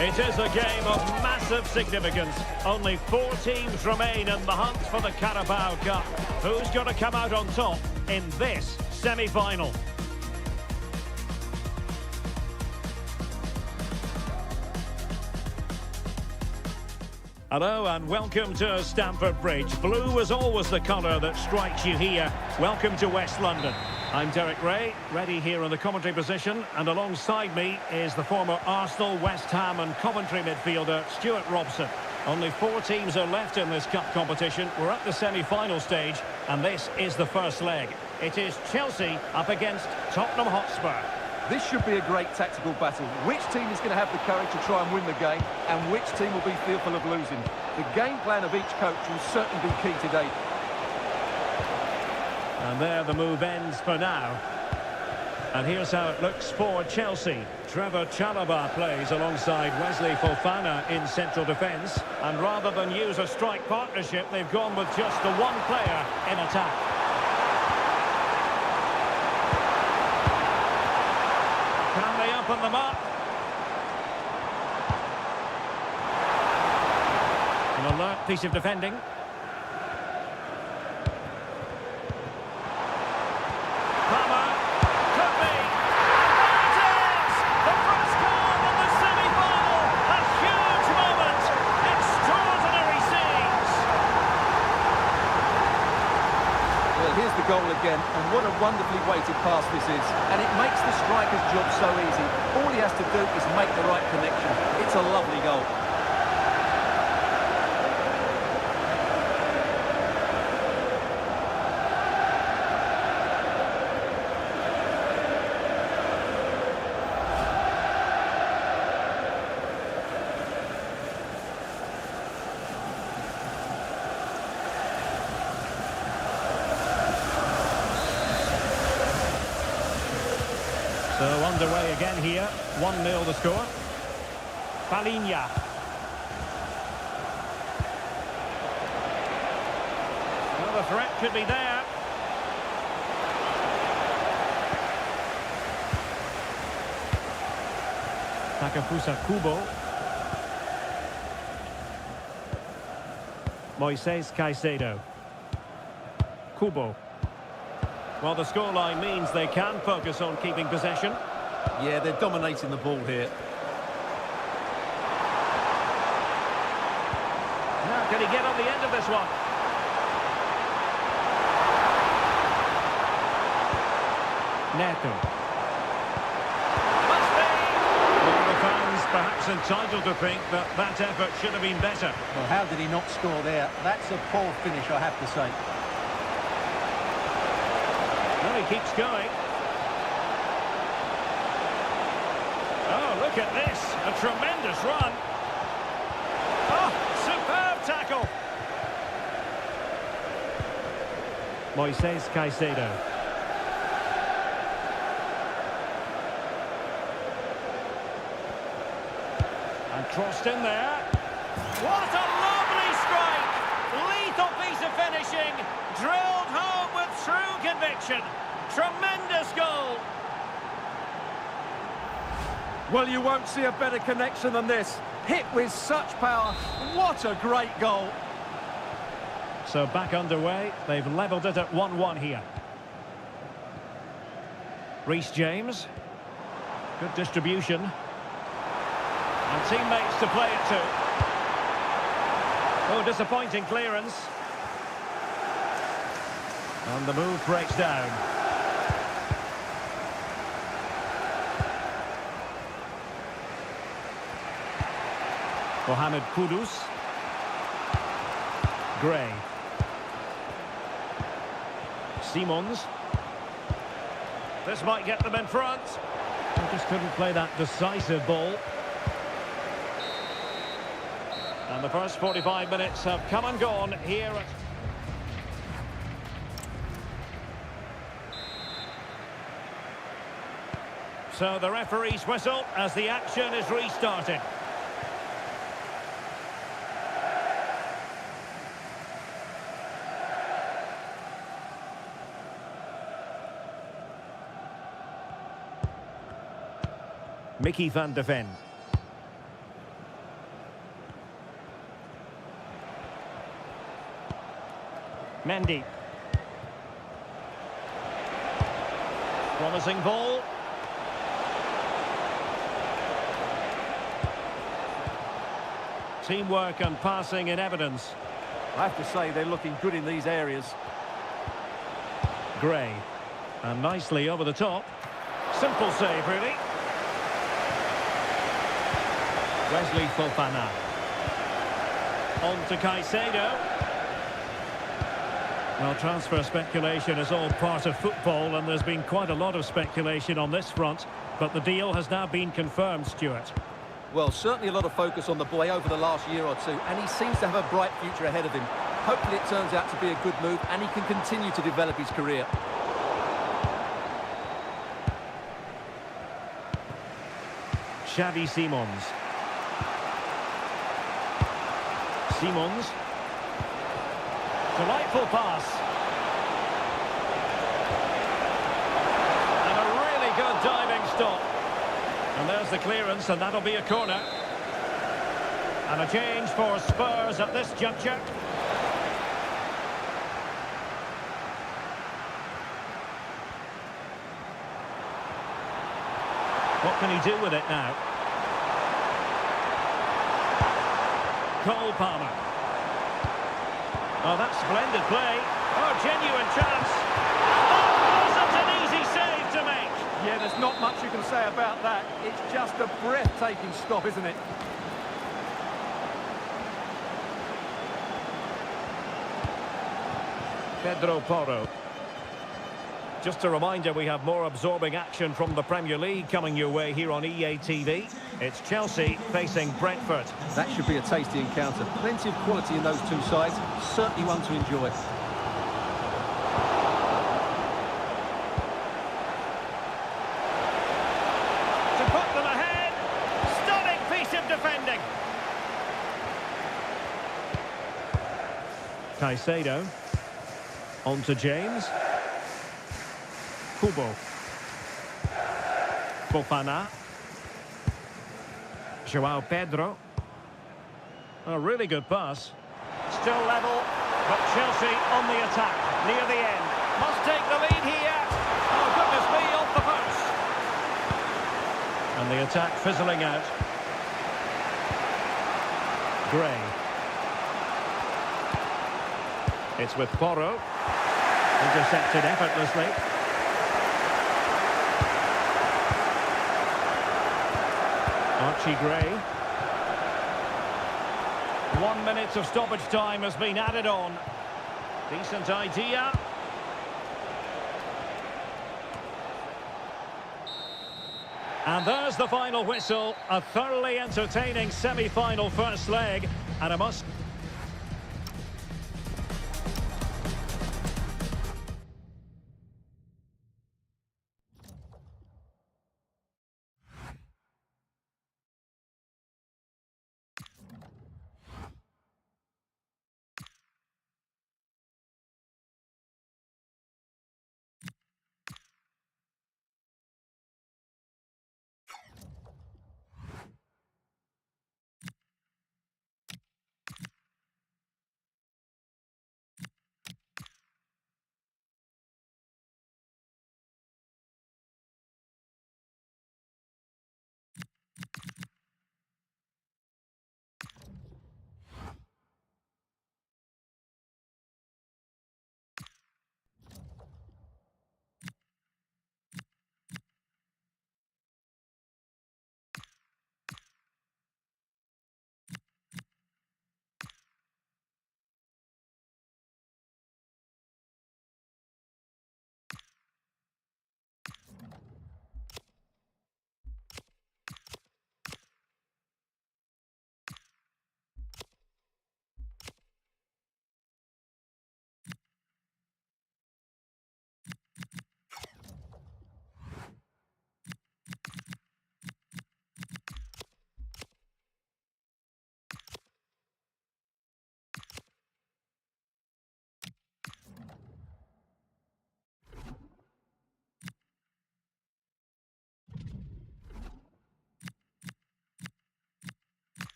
It is a game of massive significance. Only 4 teams remain in the hunt for the Carabao Cup. Who's going to come out on top in this semi-final? Hello and welcome to Stamford Bridge. Blue is always the colour that strikes you here. Welcome to West London. I'm Derek Ray, ready here in the commentary position, and alongside me is the former Arsenal, West Ham and Coventry midfielder Stuart Robson. Only 4 teams are left in this cup competition. We're at the semi-final stage, and this is the first leg. It is Chelsea up against Tottenham Hotspur. This should be a great tactical battle. Which team is going to have the courage to try and win the game, and which team will be fearful of losing? The game plan of each coach will certainly be key today. And there the move ends for now. And here's how it looks for Chelsea. Trevor Chalobah plays alongside Wesley Fofana in central defence. And rather than use a strike partnership, they've gone with just the one player in attack. Can they open them up? An alert piece of defending. Goal again, and what a wonderfully weighted pass this is, and it makes the striker's job so easy. All he has to do is make the right connection. It's a lovely goal. So underway again here, 1-0 the score. Palhinha. Well, the threat could be there. Takefusa Kubo. Moises Caicedo. Kubo. Well, the scoreline means they can focus on keeping possession. Yeah, they're dominating the ball here. Now, can he get on the end of this one? Neto. Must be! Well, the fans perhaps entitled to think that that effort should have been better. Well, how did he not score there? That's a poor finish, I have to say. Well, he keeps going. Oh, look at this. A tremendous run. Oh, superb tackle. Moises Caicedo. And crossed in there. What a lovely strike! Lethal piece of finishing. Drilled home with true conviction. Tremendous goal. Well, you won't see a better connection than this. Hit with such power. What a great goal. So back underway. They've levelled it at 1-1 here. Reece James. Good distribution. And teammates to play it to. Oh, disappointing clearance. And the move breaks down. Mohamed Kudus. Gray. Simons. This might get them in front. They just couldn't play that decisive ball. And the first 45 minutes have come and gone here at... So the referee's whistle as the action is restarted. Mickey van de Ven. Mendy. Promising ball. Teamwork and passing in evidence. I have to say they're looking good in these areas. Gray. And nicely over the top. Simple save, really. Wesley Fofana. On to Caicedo. Well, transfer speculation is all part of football, and there's been quite a lot of speculation on this front, but the deal has now been confirmed, Stuart. Well, certainly a lot of focus on the boy over the last year or two, and he seems to have a bright future ahead of him. Hopefully it turns out to be a good move, and he can continue to develop his career. Xavi Simons. Simons. Delightful pass. And a really good diving stop. And there's the clearance, and that'll be a corner. And a change for Spurs at this juncture. What can he do with it now? Cole Palmer. Oh, that's splendid play. Oh, genuine chance. Oh, wasn't an easy save to make. Yeah, there's not much you can say about that. It's just a breathtaking stop, isn't it? Pedro Porro. Just a reminder, we have more absorbing action from the Premier League coming your way here on EA TV. It's Chelsea facing Brentford. That should be a tasty encounter. Plenty of quality in those two sides. Certainly one to enjoy. To put them ahead. Stunning piece of defending. Caicedo. On to James. Kubo. Fofana. Joao Pedro. A really good pass. Still level, but Chelsea on the attack, near the end. Must take the lead here. Oh, goodness me, off the post. And the attack fizzling out. Gray. It's with Porro. Intercepted effortlessly. Archie Gray. 1 minute of stoppage time has been added on. Decent idea. And there's the final whistle. A thoroughly entertaining semi-final first leg. And a must...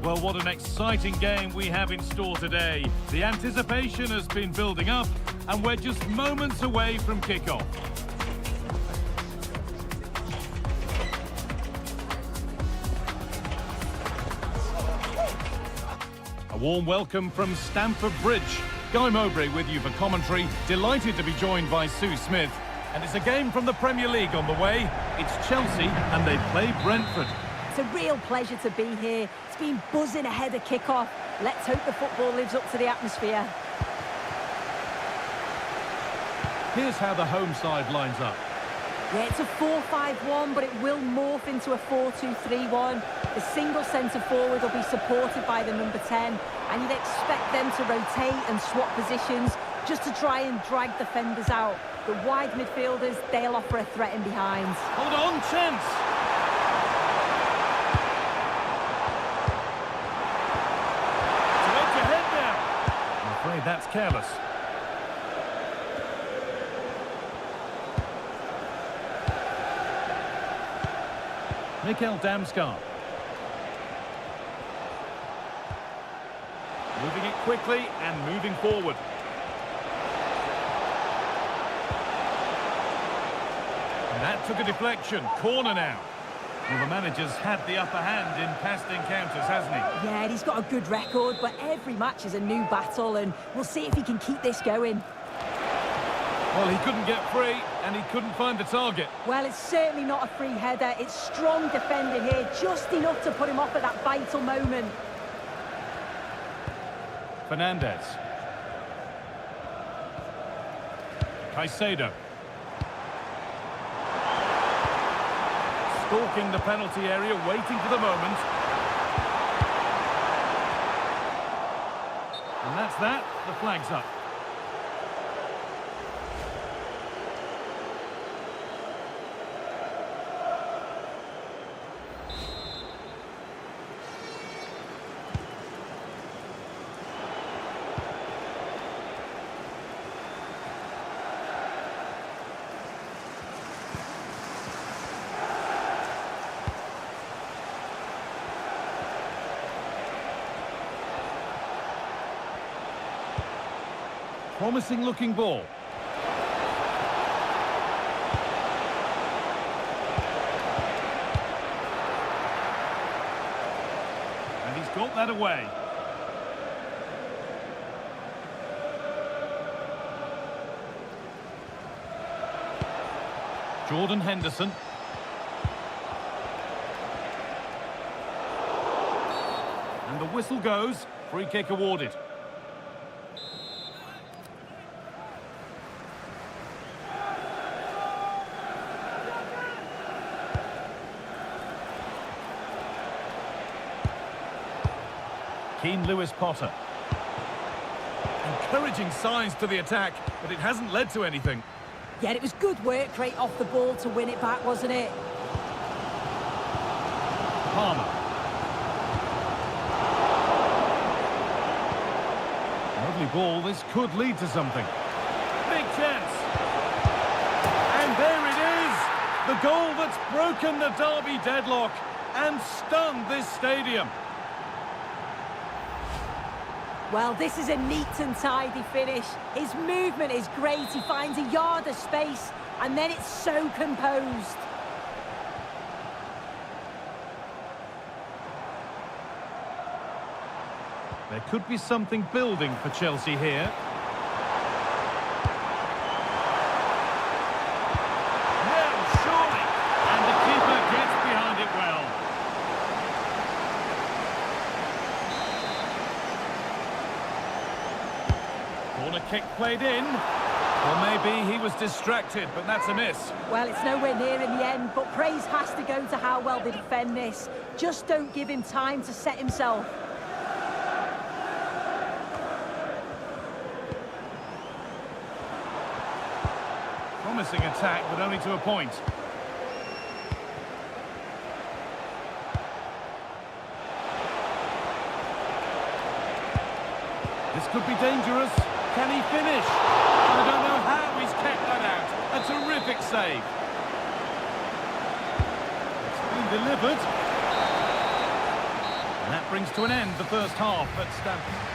Well, what an exciting game we have in store today. The anticipation has been building up, and we're just moments away from kickoff. A warm welcome from Stamford Bridge. Guy Mowbray with you for commentary. Delighted to be joined by Sue Smith. And it's a game from the Premier League on the way. It's Chelsea, and they play Brentford. It's a real pleasure to be here. It's been buzzing ahead of kick-off. Let's hope the football lives up to the atmosphere. Here's how the home side lines up. Yeah, it's a 4-5-1, but it will morph into a 4-2-3-1. The single centre-forward will be supported by the number 10, and you'd expect them to rotate and swap positions just to try and drag defenders out. The wide midfielders, they'll offer a threat in behind. Hold on, chance! I'm afraid that's careless. Mikkel Damsgaard. Moving it quickly and moving forward. And that took a deflection. Corner now. Well, the manager's had the upper hand in past encounters, hasn't he? Yeah, he's got a good record, but every match is a new battle, and we'll see if he can keep this going. Well, he couldn't get free, and he couldn't find the target. Well, it's certainly not a free header. It's strong defending here, just enough to put him off at that vital moment. Fernandez. Caicedo. Stalking the penalty area, waiting for the moment. And that's that. The flag's up. Promising looking ball. And he's got that away. Jordan Henderson. And the whistle goes. Free kick awarded. Keane Lewis-Potter. Encouraging signs to the attack, but it hasn't led to anything. Yeah, it was good work right off the ball to win it back, wasn't it? Palmer. Lovely ball, this could lead to something. Big chance. And there it is! The goal that's broken the derby deadlock and stunned this stadium. Well, this is a neat and tidy finish. His movement is great. He finds a yard of space, and then it's so composed. There could be something building for Chelsea here. No, surely! And the keeper gets behind it well. Corner kick played in. Well, maybe he was distracted, but that's a miss. Well, it's nowhere near in the end, but praise has to go to how well they defend this. Just don't give him time to set himself. Promising attack, but only to a point. This could be dangerous. Can he finish? I don't know how he's kept that out. A terrific save. It's been delivered. And that brings to an end the first half at Stamford.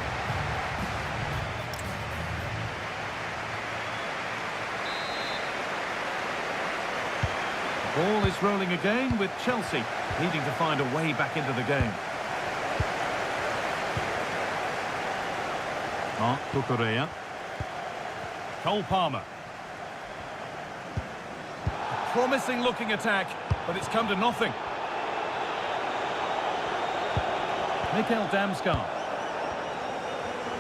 The ball is rolling again with Chelsea needing to find a way back into the game. Marc Cucurella. Cole Palmer. A promising looking attack, but it's come to nothing. Mikkel Damsgaard.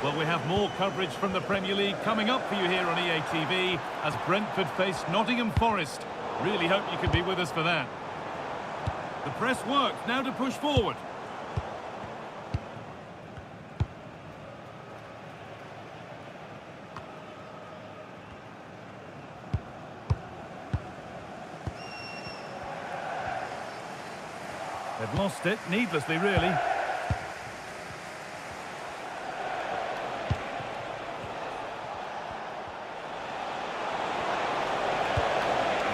Well, we have more coverage from the Premier League coming up for you here on EA TV as Brentford face Nottingham Forest. Really hope you can be with us for that. The press works, now to push forward. They've lost it, needlessly really.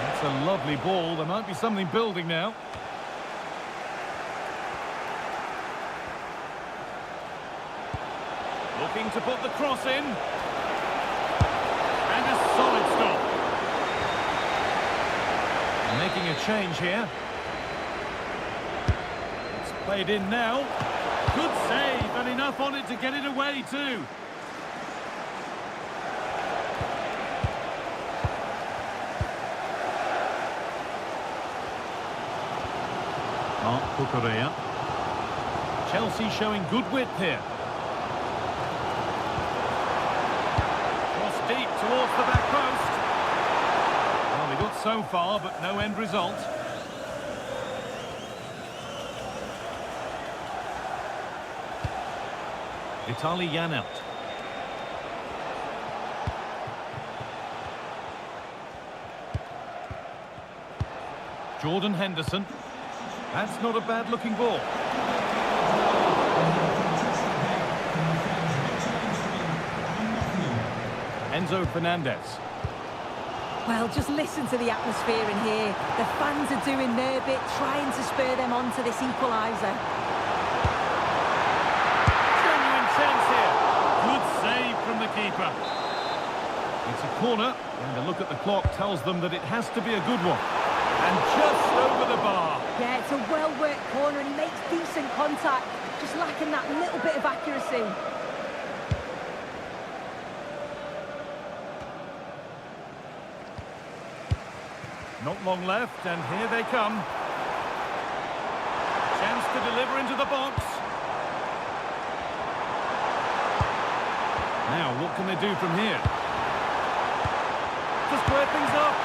That's a lovely ball. There might be something building now. Looking to put the cross in. And a solid stop. Making a change here. It's played in now. Good save, and enough on it to get it away too. Marc Cucurella. Chelsea showing good width here. Cross deep towards the back post. Well, they got so far, but no end result. Vitaly Janelt. Jordan Henderson. That's not a bad-looking ball. Enzo Fernandez. Well, just listen to the atmosphere in here. The fans are doing their bit, trying to spur them on to this equaliser. Genuine chance here. Good save from the keeper. It's a corner, and a look at the clock tells them that it has to be a good one. And just over the bar. Yeah, it's a well-worked corner and he makes decent contact, just lacking that little bit of accuracy. Not long left, and here they come. Chance to deliver into the box. Now, what can they do from here? To square things up.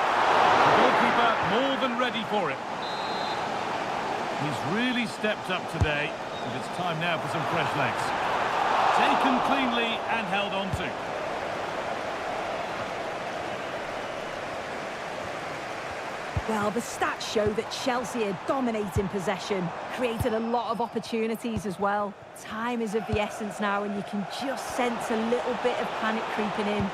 The goalkeeper more than ready for it. He's really stepped up today, but it's time now for some fresh legs. Taken cleanly and held on to. Well, the stats show that Chelsea are dominating possession, created a lot of opportunities as well. Time is of the essence now, and you can just sense a little bit of panic creeping in.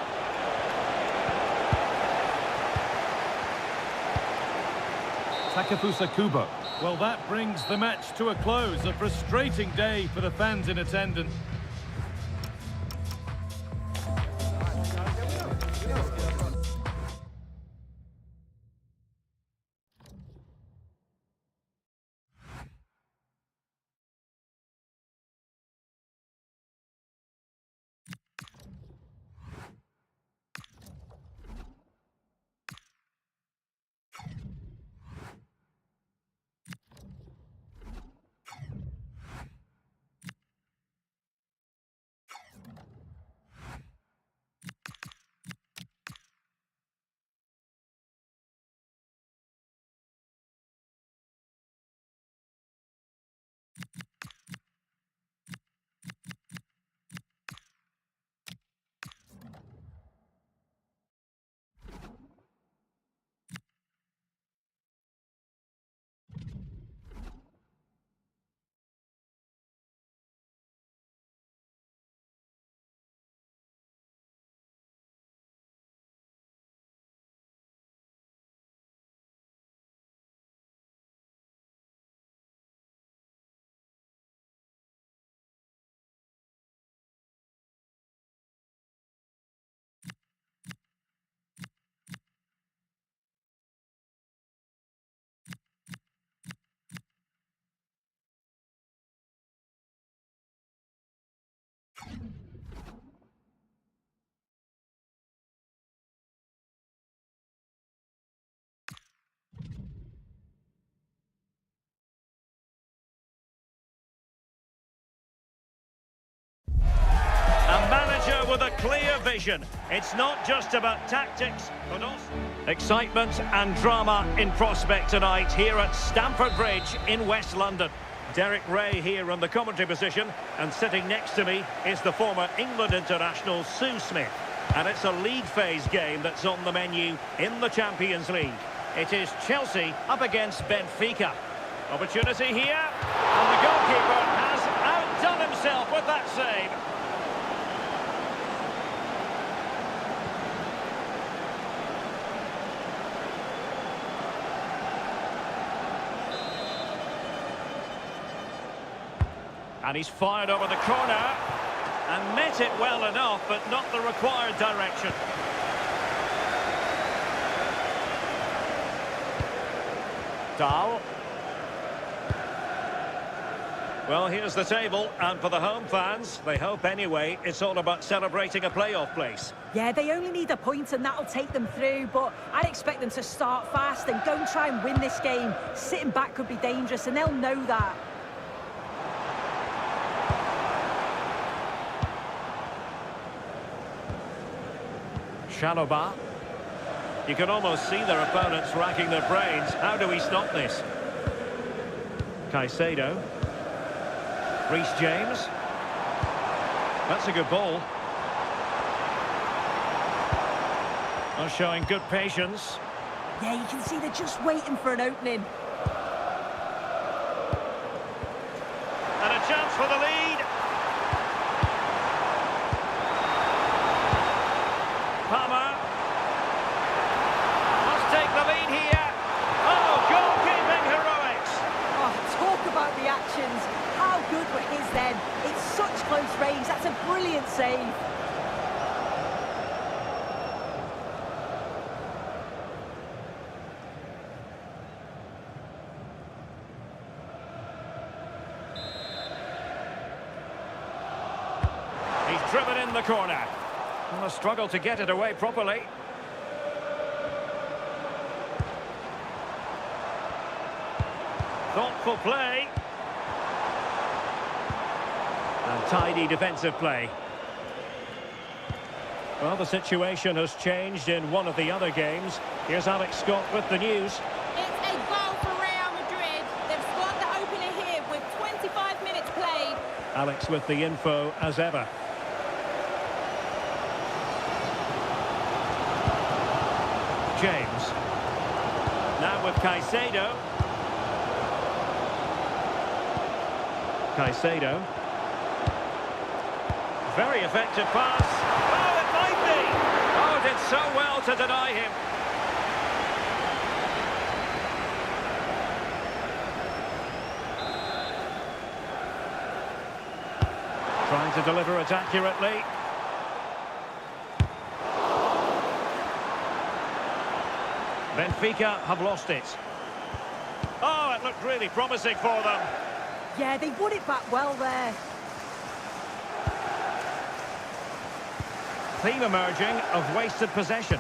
Takefusa Kubo. Well, that brings the match to a close. A frustrating day for the fans in attendance. with a clear vision. It's not just about tactics, but also excitement and drama in prospect tonight here at Stamford Bridge in West London. Derek Ray here on the commentary position, and sitting next to me is the former England international Sue Smith. And it's a league phase game that's on the menu in the Champions League. It is Chelsea up against Benfica. Opportunity here, and the goalkeeper has outdone himself with that save. And he's fired over the corner and met it well enough, but not the required direction. Dahl. Well, here's the table, and for the home fans, they hope anyway, it's all about celebrating a playoff place. Yeah, they only need a point and that'll take them through, but I'd expect them to start fast and go and try and win this game. Sitting back could be dangerous, and they'll know that. Chalobah. You can almost see their opponents racking their brains. How do we stop this? Caicedo. Reece James. That's a good ball. Well, showing good patience. Yeah, you can see they're just waiting for an opening. And a chance for the lead. Palmer. Must take the lead here. Oh, goalkeeping heroics. Oh, talk about reactions. How good were his then? It's such close range. That's a brilliant save. He's driven in the corner. And a struggle to get it away properly. Thoughtful play. And tidy defensive play. Well, the situation has changed in one of the other games. Here's Alex Scott with the news. It's a goal for Real Madrid. They've scored the opener here with 25 minutes played. Alex with the info as ever. James. Now with Caicedo. Caicedo. Very effective pass. Oh, it might be. Oh, did so well to deny him. Trying to deliver it accurately. Benfica have lost it. Oh, it looked really promising for them. Yeah, they won it back well there. Theme emerging of wasted possession.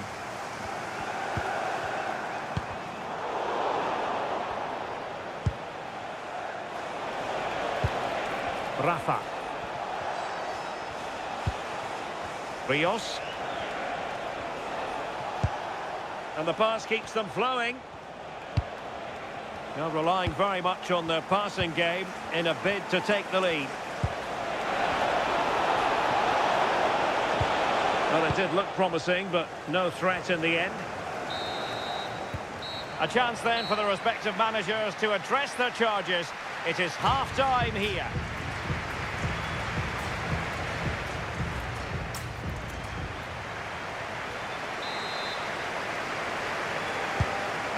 Rafa. Rios. And the pass keeps them flowing. They're relying very much on their passing game in a bid to take the lead. Well, it did look promising, but no threat in the end. A chance then for the respective managers to address their charges. It is half-time here.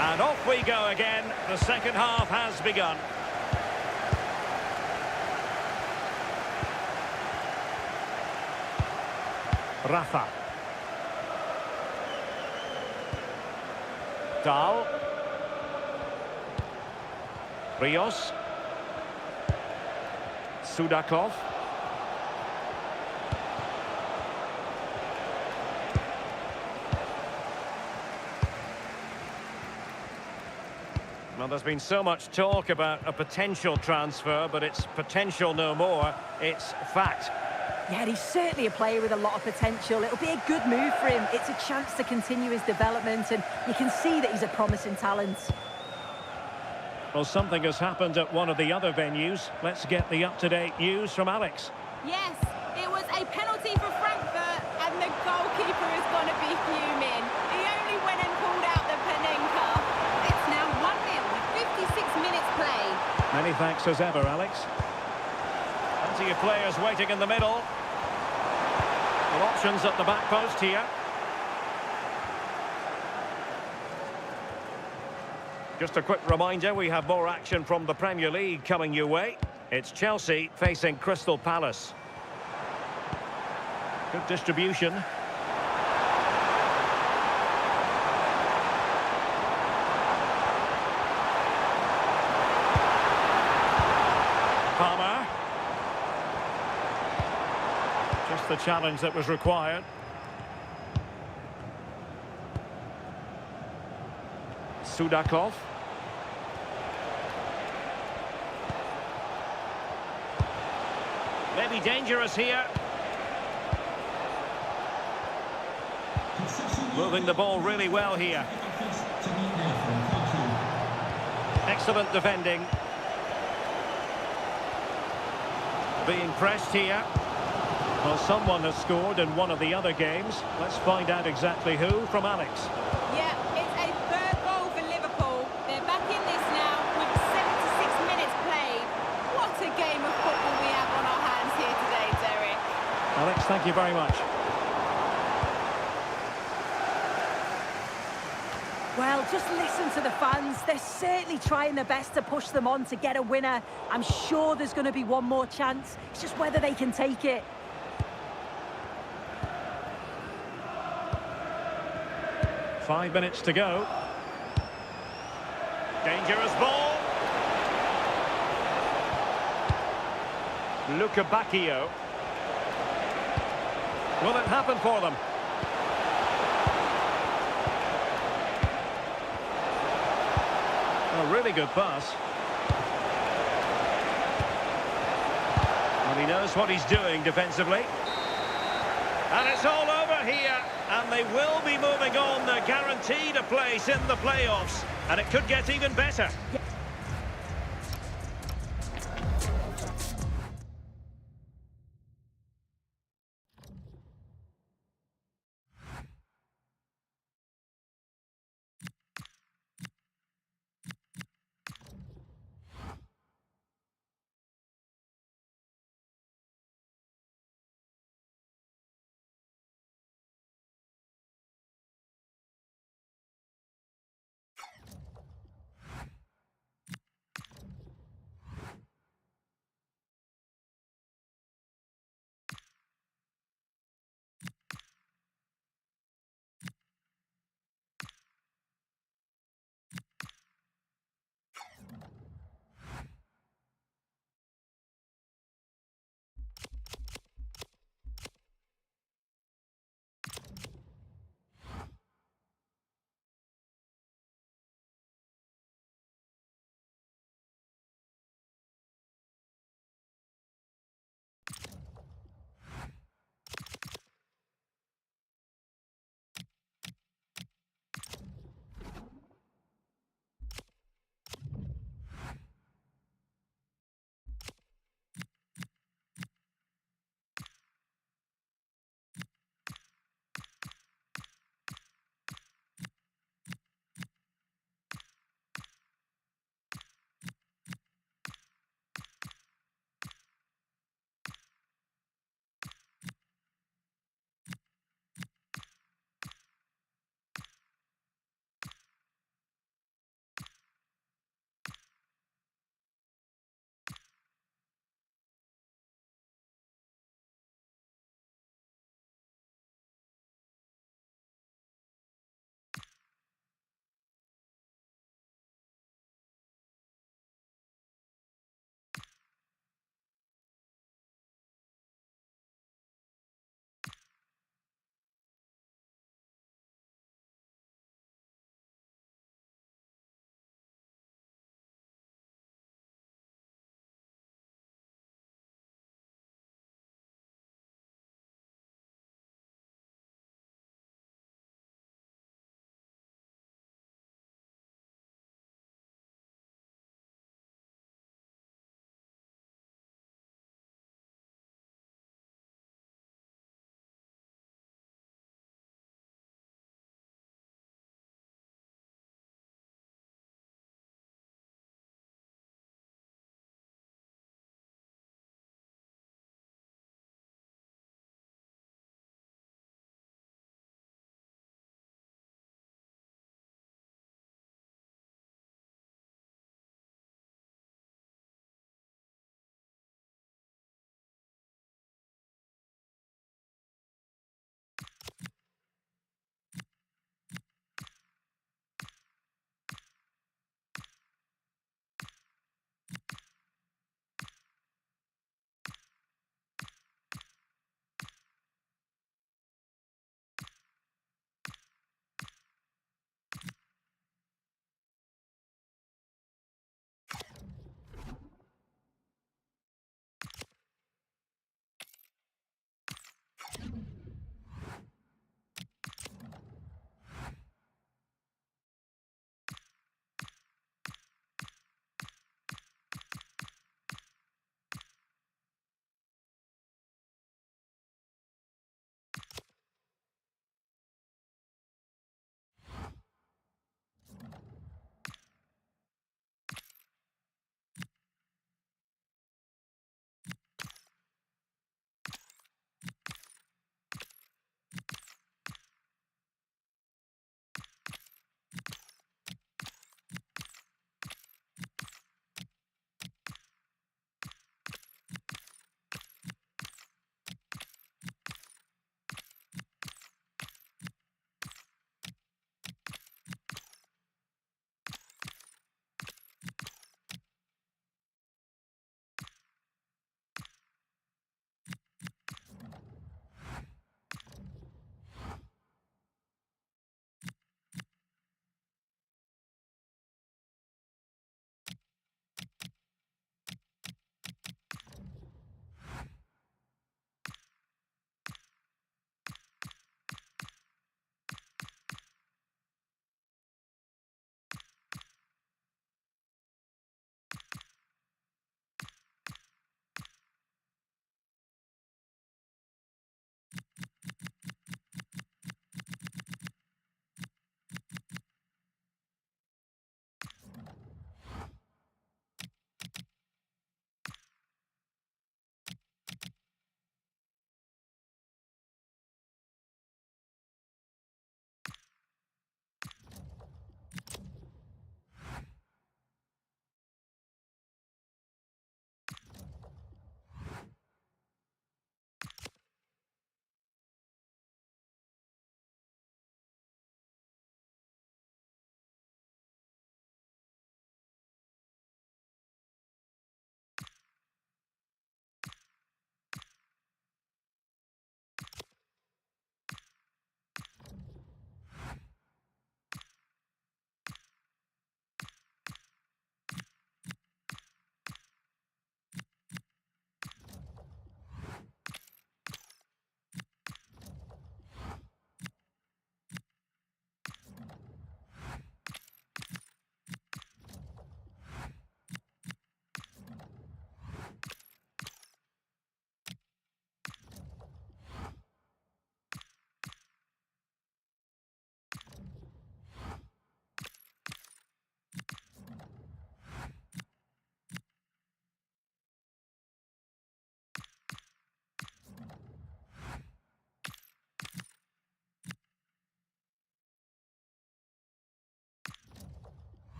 And off we go again. The second half has begun. Rafa. Dahl. Rios. Sudakov. Well, there's been so much talk about a potential transfer, but it's potential no more. It's fact. Yeah, he's certainly a player with a lot of potential. It'll be a good move for him. It's a chance to continue his development, and you can see that he's a promising talent. Well, something has happened at one of the other venues. Let's get the up-to-date news from Alex. Yes, it was a penalty for Frankfurt, and the goalkeeper is going to be fuming. He only went and pulled out the Panenka. It's now 1-0 with 56 minutes played. Many thanks as ever, Alex. Plenty of players waiting in the middle. Well, options at the back post here. Just a quick reminder, we have more action from the Premier League coming your way. It's Chelsea facing Crystal Palace. Good distribution. Palmer. Just the challenge that was required. Sudakov. Maybe dangerous here. Moving the ball really well here. Excellent defending. Being pressed here. Well, someone has scored in one of the other games. Let's find out exactly who from Alex. Yeah, it's a third goal for Liverpool. They're back in this now with 76 minutes played. What a game of football we have on our hands here today, Derek. Alex, thank you very much. Well, just listen to the fans. They're certainly trying their best to push them on to get a winner. I'm sure there's going to be one more chance. It's just whether they can take it. Five minutes to go. Dangerous ball. Luca Bacchio. Will it happen for them? A really good pass. And he knows what he's doing defensively. And it's all over here. And they will be moving on. They're guaranteed a place in the playoffs. And it could get even better. Yeah,